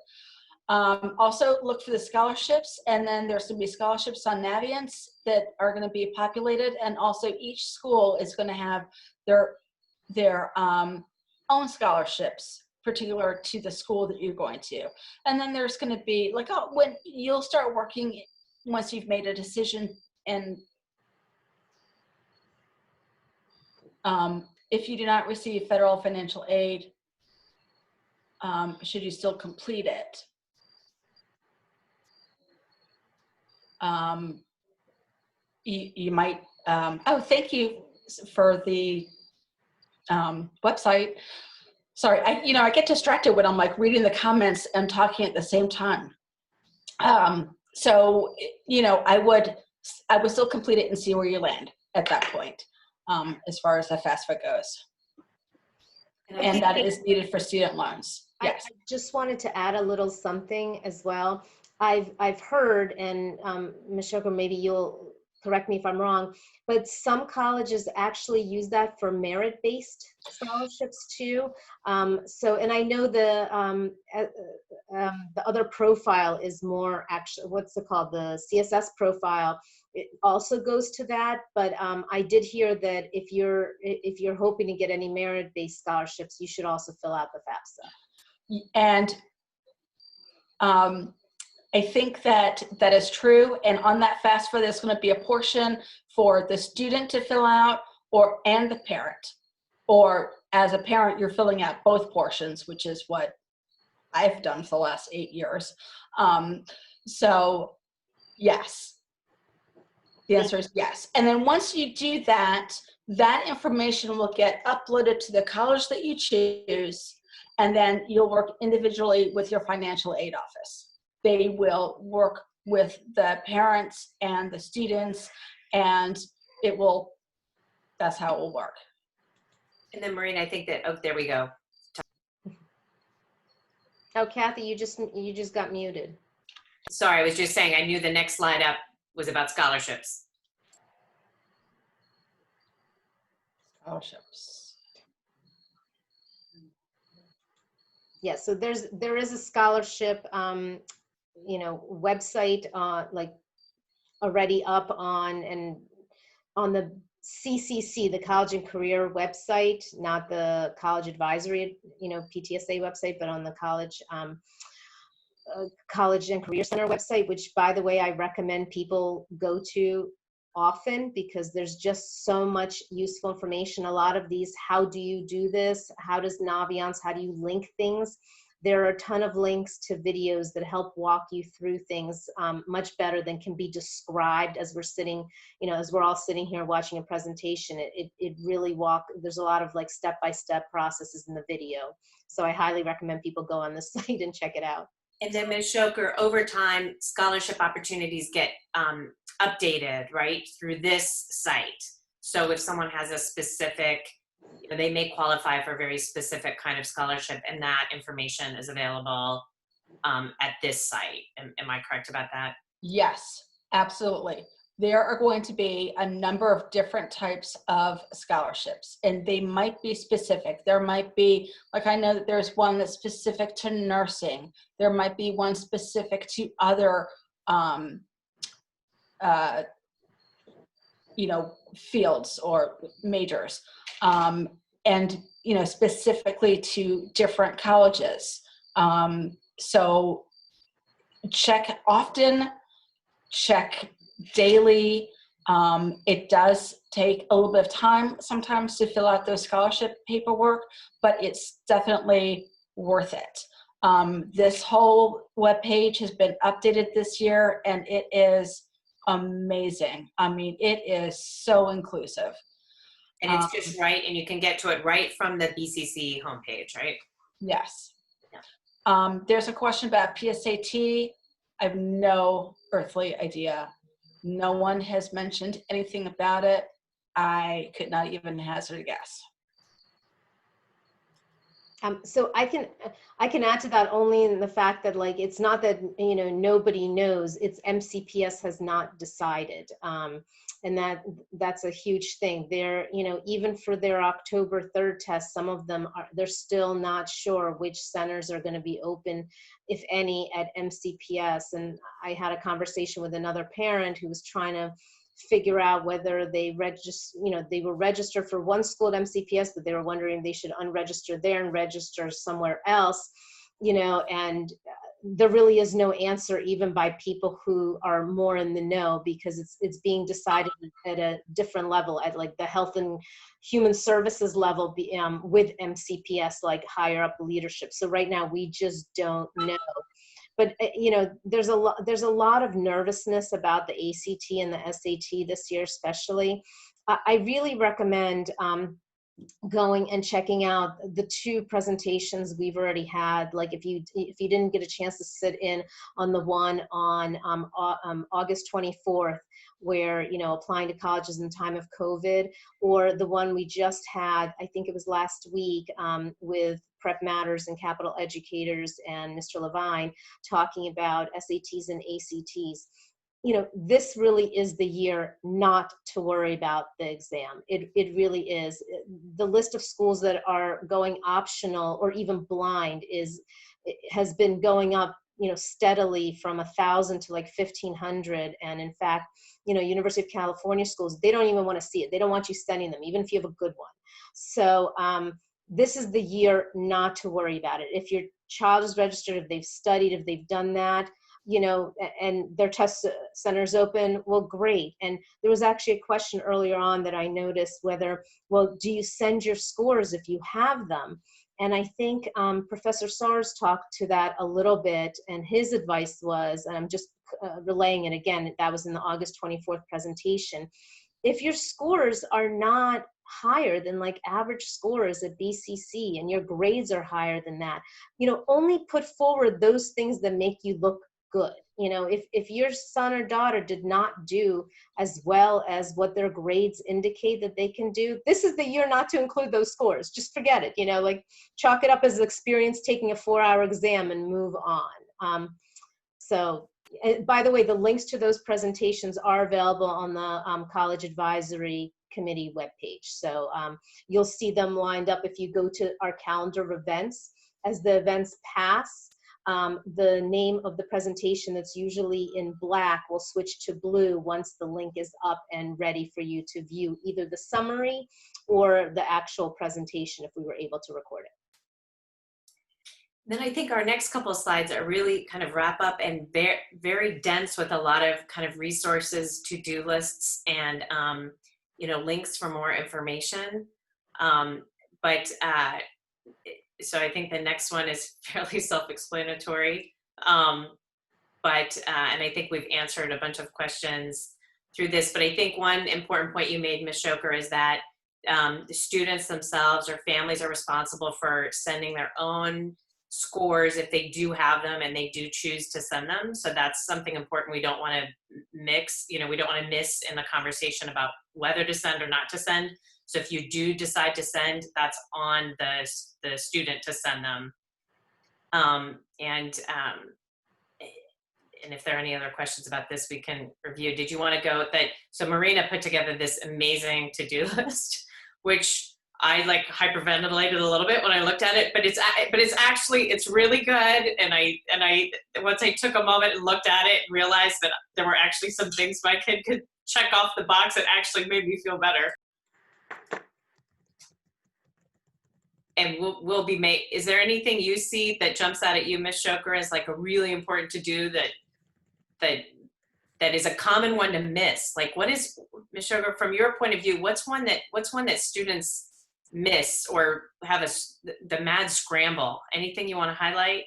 Also look for the scholarships, and then there's going to be scholarships on Naviance that are going to be populated, and also each school is going to have their own scholarships particular to the school that you're going to. And then there's going to be like, when you'll start working once you've made a decision, and if you do not receive federal financial aid, should you still complete it? You might, thank you for the website. Sorry, I get distracted when I'm like reading the comments and talking at the same time. So, I would still complete it and see where you land at that point, as far as the FAFSA goes. And that is needed for student loans. Yes. I just wanted to add a little something as well. I've heard, and Mishoko, maybe you'll correct me if I'm wrong, but some colleges actually use that for merit-based scholarships too. And I know the other profile is more actually, what's it called? The CSS profile. It also goes to that, but I did hear that if you're hoping to get any merit-based scholarships, you should also fill out the FAFSA. And I think that is true. And on that FAFSA, there's going to be a portion for the student to fill out and the parent. Or as a parent, you're filling out both portions, which is what I've done for the last 8 years. So yes, the answer is yes. And then once you do that, that information will get uploaded to the college that you choose, and then you'll work individually with your financial aid office. They will work with the parents and the students, and that's how it will work. And then Maureen, I think that, there we go. Oh, Kathy, you just got muted. Sorry, I was just saying, I knew the next slide up was about scholarships. Scholarships. Yeah, so there is a scholarship, website like already up on the CCC, the College and Career website, not the College Advisory, PTSA website, but on the College and Career Center website, which, by the way, I recommend people go to often because there's just so much useful information. A lot of these, how do you do this? How does Naviance, how do you link things? There are a ton of links to videos that help walk you through things much better than can be described as we're sitting, as we're all sitting here watching a presentation. It really there's a lot of like step-by-step processes in the video. So I highly recommend people go on the site and check it out. And then Ms. Shoker, over time, scholarship opportunities get updated, right, through this site. So if someone has a specific, they may qualify for a very specific kind of scholarship, and that information is available at this site. Am I correct about that? Yes, absolutely. There are going to be a number of different types of scholarships, and they might be specific. There might be, like, I know that there's one that's specific to nursing. There might be one specific to other, fields or majors, and, specifically to different colleges. So check often, check daily. It does take a little bit of time sometimes to fill out those scholarship paperwork, but it's definitely worth it. This whole webpage has been updated this year, and it is amazing. I mean, it is so inclusive. And it's just right, and you can get to it right from the BCC homepage, right? Yes. Yeah. There's a question about PSAT. I have no earthly idea. No one has mentioned anything about it. I could not even hazard a guess. So I can add to that only in the fact that, like, it's not that, nobody knows. It's MCPS has not decided. And that's a huge thing. They're, even for their October 3rd test, some of them they're still not sure which centers are going to be open, if any, at MCPS. And I had a conversation with another parent who was trying to figure out whether they they were registered for one school at MCPS, but they were wondering if they should unregister there and register somewhere else, and there really is no answer even by people who are more in the know, because it's being decided at a different level, at like the Health and Human Services level, with MCPS, like higher up leadership. So right now we just don't know. But there's a lot of nervousness about the ACT and the SAT this year, especially. I really recommend going and checking out the two presentations we've already had. Like if you didn't get a chance to sit in on the one on August 24th, where applying to colleges in time of COVID, or the one we just had, I think it was last week, with Prep Matters and Capital Educators and Mr. Levine talking about SATs and ACTs. This really is the year not to worry about the exam. It really is. The list of schools that are going optional or even blind has been going up, steadily from 1,000 to like 1,500. And in fact, University of California schools, they don't even want to see it. They don't want you sending them, even if you have a good one. So this is the year not to worry about it. If your child is registered, if they've studied, if they've done that, and their test center's open, well, great. And there was actually a question earlier on that I noticed whether, do you send your scores if you have them? And I think Professor Sars talked to that a little bit, and his advice was, and I'm just relaying it again, that was in the August 24th presentation. If your scores are not higher than like average scores at BCC and your grades are higher than that, only put forward those things that make you look good. If your son or daughter did not do as well as what their grades indicate that they can do, this is the year not to include those scores. Just forget it, like chalk it up as an experience taking a 4-hour exam and move on. So by the way, the links to those presentations are available on the College Advisory Committee webpage. So you'll see them lined up if you go to our calendar of events. As the events pass, the name of the presentation that's usually in black will switch to blue once the link is up and ready for you to view either the summary or the actual presentation if we were able to record it. Then I think our next couple of slides are really kind of wrap up and very, very dense with a lot of kind of resources, to-do lists, and links for more information. But so I think the next one is fairly self-explanatory. And I think we've answered a bunch of questions through this, but I think one important point you made, Ms. Shoker, is that the students themselves or families are responsible for sending their own scores if they do have them and they do choose to send them. So that's something important we don't want to mix, we don't want to miss in the conversation about whether to send or not to send. So if you do decide to send, that's on the student to send them. And if there are any other questions about this, we can review. Did you want to go so Marina put together this amazing to-do list, which I hyperventilated a little bit when I looked at it, but it's really good. And I once I took a moment and looked at it and realized that there were actually some things my kid could check off the box, it actually made me feel better. And we'll be made. Is there anything you see that jumps out at you, Ms. Shoker, as a really important to do that is a common one to miss? What is, Ms. Shoker, from your point of view, what's one that students miss or have the mad scramble? Anything you want to highlight?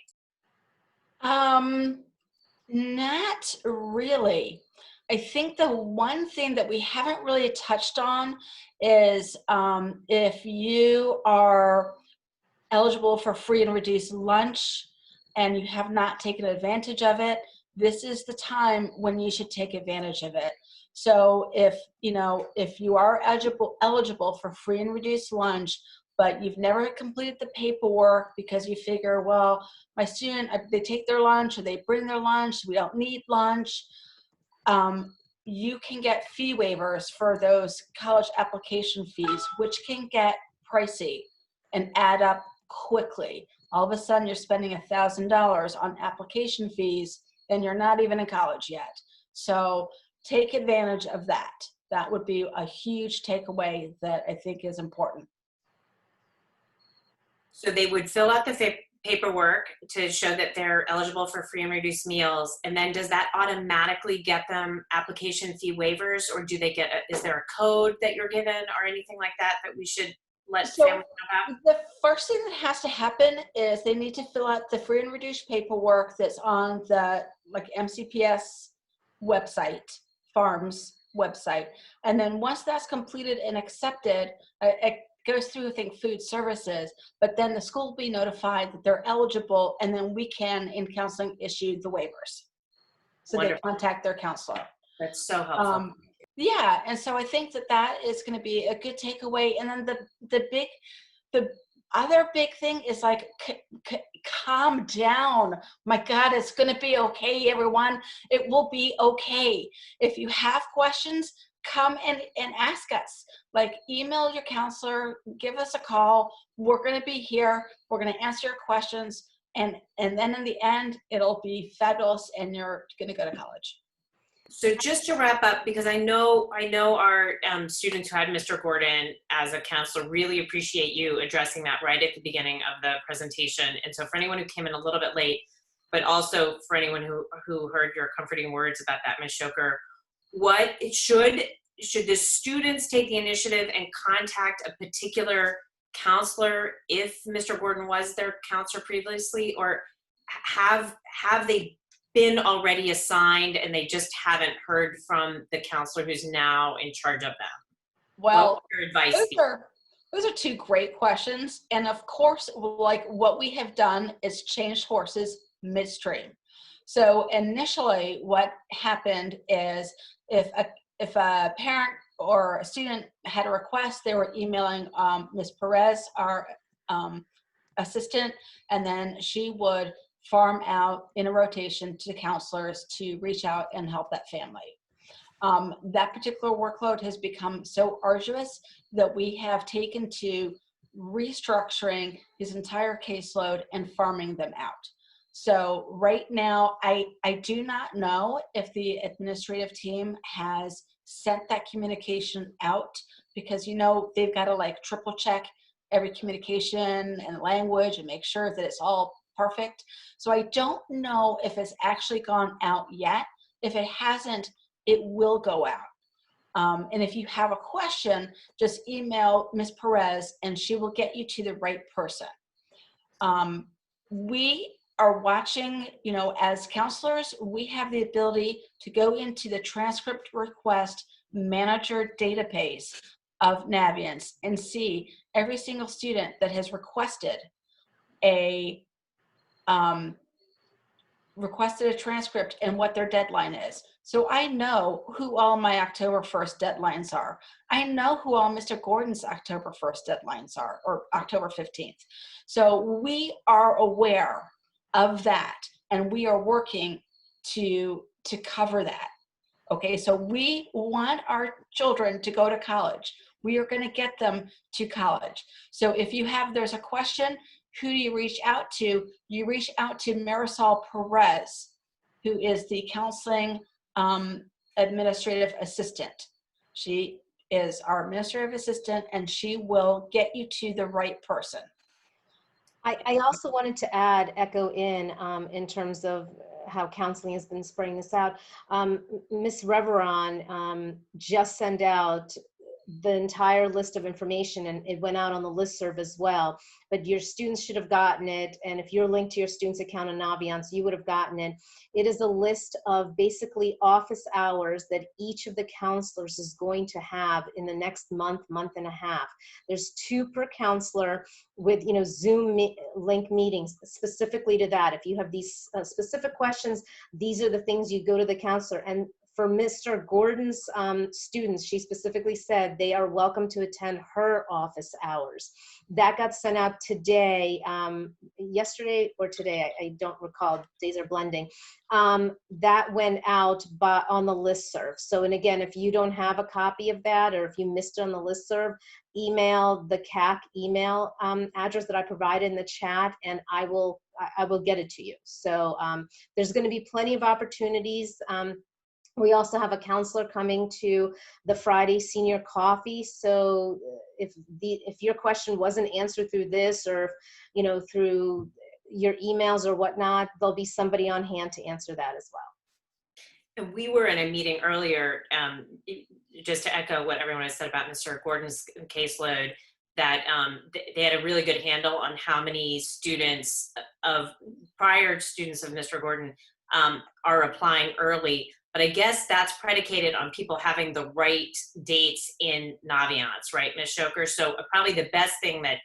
Not really. I think the one thing that we haven't really touched on is if you are eligible for free and reduced lunch and you have not taken advantage of it, this is the time when you should take advantage of it. So if you are eligible for free and reduced lunch, but you've never completed the paperwork because you figure, well, my student, they take their lunch or they bring their lunch, we don't need lunch, you can get fee waivers for those college application fees, which can get pricey and add up quickly. All of a sudden you're spending $1,000 on application fees and you're not even in college yet. So take advantage of that. That would be a huge takeaway that I think is important. So they would fill out the paperwork to show that they're eligible for free and reduced meals. And then does that automatically get them application fee waivers, or do they is there a code that you're given or anything like that we should let families know about? The first thing that has to happen is they need to fill out the free and reduced paperwork that's on the MCPS website, FARMS website. And then once that's completed and accepted, it goes through, I think, food services, but then the school will be notified that they're eligible, and then we can, in counseling, issue the waivers. So Wonderful. They contact their counselor. That's so helpful. Yeah, and so I think that is going to be a good takeaway. And then the other big thing is calm down. My God, it's going to be okay, everyone. It will be okay. If you have questions, come and ask us. Email your counselor, give us a call. We're going to be here. We're going to answer your questions. And then in the end, it'll be fabulous and you're going to go to college. So just to wrap up, because I know our students who had Mr. Gordon as a counselor really appreciate you addressing that right at the beginning of the presentation. And so for anyone who came in a little bit late, but also for anyone who heard your comforting words about that, Ms. Shoker, should the students take the initiative and contact a particular counselor if Mr. Gordon was their counselor previously, or have they been already assigned and they just haven't heard from the counselor who's now in charge of them? Well, what would your advice be? Those are two great questions. And of course, what we have done is changed horses midstream. So initially what happened is if a parent or a student had a request, they were emailing Ms. Perez, our assistant, and then she would farm out in a rotation to counselors to reach out and help that family. That particular workload has become so arduous that we have taken to restructuring his entire caseload and farming them out. So right now, I do not know if the administrative team has sent that communication out, because they've got to triple check every communication and language and make sure that it's all perfect. So I don't know if it's actually gone out yet. If it hasn't, it will go out. And if you have a question, just email Ms. Perez and she will get you to the right person. We are watching, you know, as counselors, we have the ability to go into the transcript request manager database of Naviance and see every single student that has requested a transcript and what their deadline is. So I know who all my October 1st deadlines are. I know who all Mr. Gordon's October 1st deadlines are, or October 15th. So we are aware of that, and we are working to cover that. Okay, so we want our children to go to college. We are going to get them to college. So if there's a question, who do you reach out to? You reach out to Marisol Perez, who is the counseling administrative assistant. She is our administrative assistant, and she will get you to the right person. I also wanted to echo in terms of how counseling has been spreading this out. Ms. Reveron just sent out the entire list of information, and it went out on the listserv as well. But your students should have gotten it, and if you're linked to your student's account on Naviance, you would have gotten it. It is a list of basically office hours that each of the counselors is going to have in the next month and a half. There's 2 per counselor with, you know, Zoom link meetings specifically to that. If you have these specific questions, these are the things you go to the counselor. And for Mr. Gordon's students, she specifically said they are welcome to attend her office hours. That got sent out today, yesterday or today, I don't recall, days are blending. That went out on the listserv. So, and again, if you don't have a copy of that, or if you missed it on the listserv, email the CAC email address that I provided in the chat, and I will get it to you. So there's going to be plenty of opportunities. We also have a counselor coming to the Friday senior coffee. So if your question wasn't answered through this, or, you know, through your emails or whatnot, there'll be somebody on hand to answer that as well. And we were in a meeting earlier, just to echo what everyone has said about Mr. Gordon's caseload, that they had a really good handle on how many students prior students of Mr. Gordon are applying early. But I guess that's predicated on people having the right dates in Naviance, right, Ms. Shoker? So probably the best thing that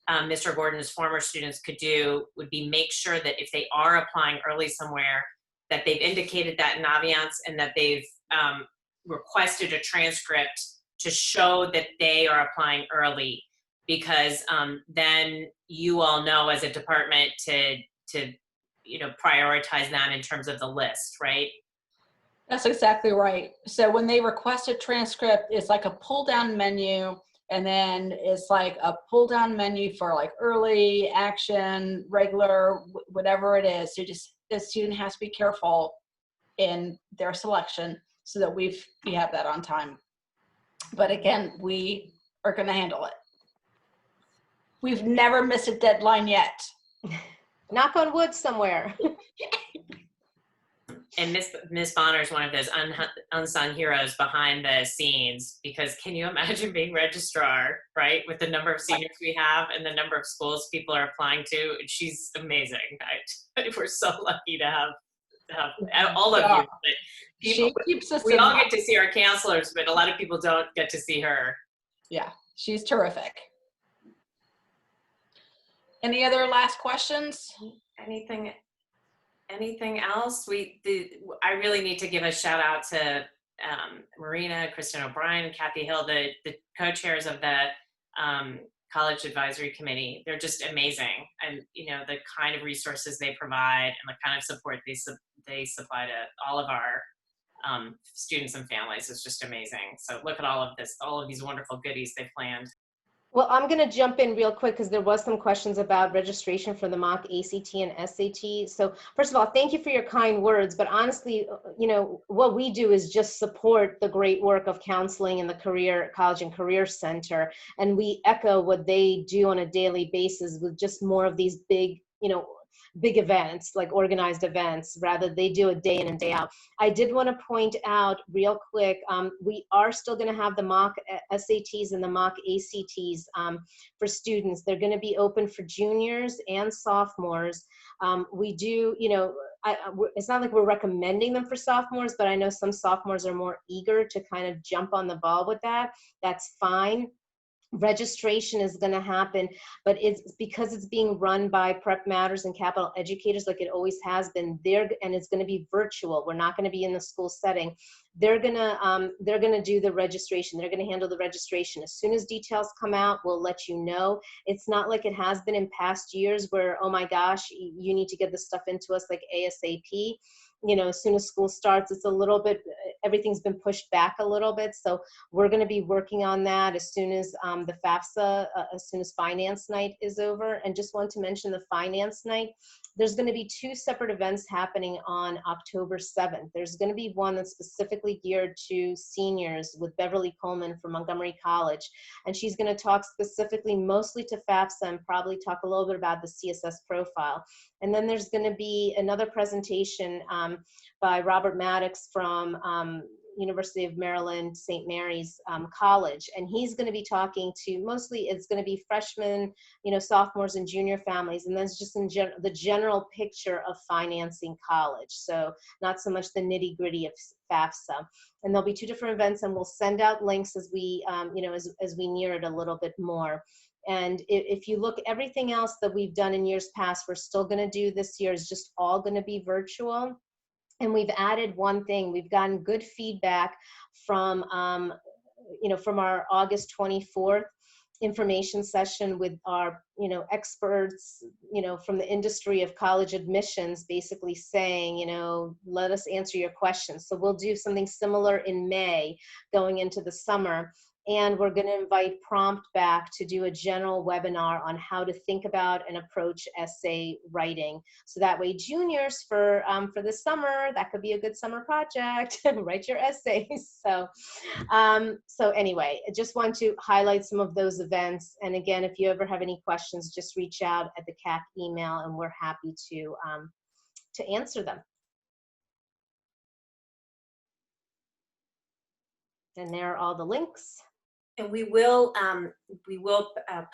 Mr. Gordon's former students could do would be make sure that if they are applying early somewhere, that they've indicated that in Naviance, and that they've requested a transcript to show that they are applying early, because then you all know as a department to you know, prioritize that in terms of the list, right? That's exactly right. So when they request a transcript, it's like a pull down menu, and then it's like a pull down menu for like early, action, regular, whatever it is. So just the student has to be careful in their selection so that we have that on time. But again, we are going to handle it. We've never missed a deadline yet. Knock on wood somewhere. And Miss Bonner is one of those unsung heroes behind the scenes, because can you imagine being registrar, right, with the number of seniors we have and the number of schools people are applying to? She's amazing. We're so lucky to have all of you. But people, she keeps us we all get to see our counselors, but a lot of people don't get to see her. Yeah, she's terrific. Any other last questions? Anything else? I really need to give a shout out to Marina, Kristen O'Brien, and Kathy Hill, the co-chairs of the College Advisory Committee. They're just amazing, and you know, the kind of resources they provide and the kind of support they supply to all of our students and families is just amazing. So look at all of these wonderful goodies they've planned. Well, I'm going to jump in real quick because there was some questions about registration for the mock ACT and SAT. So first of all, thank you for your kind words. But honestly, you know, what we do is just support the great work of counseling in the College and Career Center. And we echo what they do on a daily basis with just more of these big, you know, big events, like organized events. Rather, they do it day in and day out. I did want to point out real quick, we are still going to have the mock SATs and the mock ACTs for students. They're going to be open for juniors and sophomores. We do, you know, it's not like we're recommending them for sophomores, but I know some sophomores are more eager to kind of jump on the ball with that. That's fine. Registration is going to happen, but it's because it's being run by Prep Matters and Capital Educators like it always has been there, and it's going to be virtual. We're not going to be in the school setting. They're going to do the registration. They're going to handle the registration. As soon as details come out, we'll let you know. It's not like it has been in past years where, oh my gosh, you need to get this stuff into us like ASAP. You know, as soon as school starts, it's a little bit, everything's been pushed back a little bit. So we're going to be working on that as soon as the FAFSA, as soon as finance night is over. And just want to mention the finance night. There's going to be 2 separate events happening on October 7th. There's going to be one that's specifically geared to seniors with Beverly Coleman from Montgomery College. And she's going to talk specifically mostly to FAFSA and probably talk a little bit about the CSS profile. And then there's going to be another presentation by Robert Maddox from University of Maryland, St. Mary's College. And he's going to be talking to, mostly it's going to be freshmen, you know, sophomores and junior families. And that's just in the general picture of financing college. So not so much the nitty gritty of FAFSA. And there'll be 2 different events, and we'll send out links as we, you know, as we near it a little bit more. And if you look, everything else that we've done in years past, we're still going to do this year is just all going to be virtual. And we've added one thing. We've gotten good feedback from, you know, from our August 24th information session with our, you know, experts, you know, from the industry of college admissions, basically saying, you know, let us answer your questions. So we'll do something similar in May going into the summer. And we're going to invite Prompt back to do a general webinar on how to think about and approach essay writing. So that way, juniors for the summer, that could be a good summer project. Write your essays. So, so anyway, I just want to highlight some of those events. And again, if you ever have any questions, just reach out at the CAC email, and we're happy to answer them. And there are all the links. And we will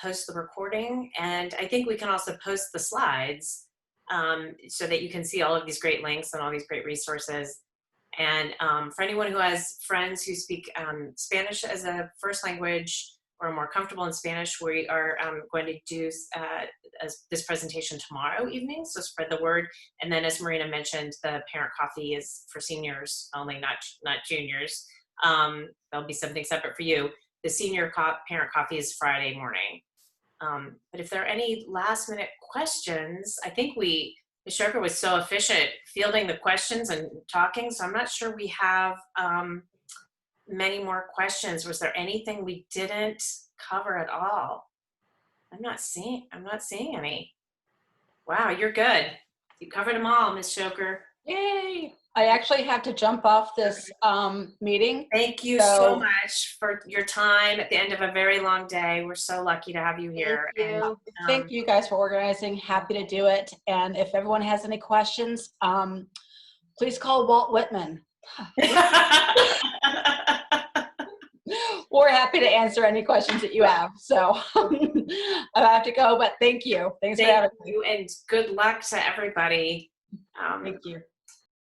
post the recording, and I think we can also post the slides so that you can see all of these great links and all these great resources. And for anyone who has friends who speak Spanish as a first language or are more comfortable in Spanish, we are going to do this presentation tomorrow evening, so spread the word. And then, as Marina mentioned, the parent coffee is for seniors only, not juniors. There'll be something separate for you. The senior parent coffee is Friday morning. But if there are any last minute questions, I think Ms. Shoker was so efficient fielding the questions and talking, so I'm not sure we have many more questions. Was there anything we didn't cover at all? I'm not seeing any. Wow, you're good. You covered them all, Ms. Shoker. Yay! I actually have to jump off this meeting. Thank you so much for your time at the end of a very long day. We're so lucky to have you here. Thank you. And, thank you guys for organizing. Happy to do it. And if everyone has any questions, please call Walt Whitman. We're happy to answer any questions that you have. So I have to go, but thank you. Thanks for having me. Thank you, and good luck to everybody. Thank you.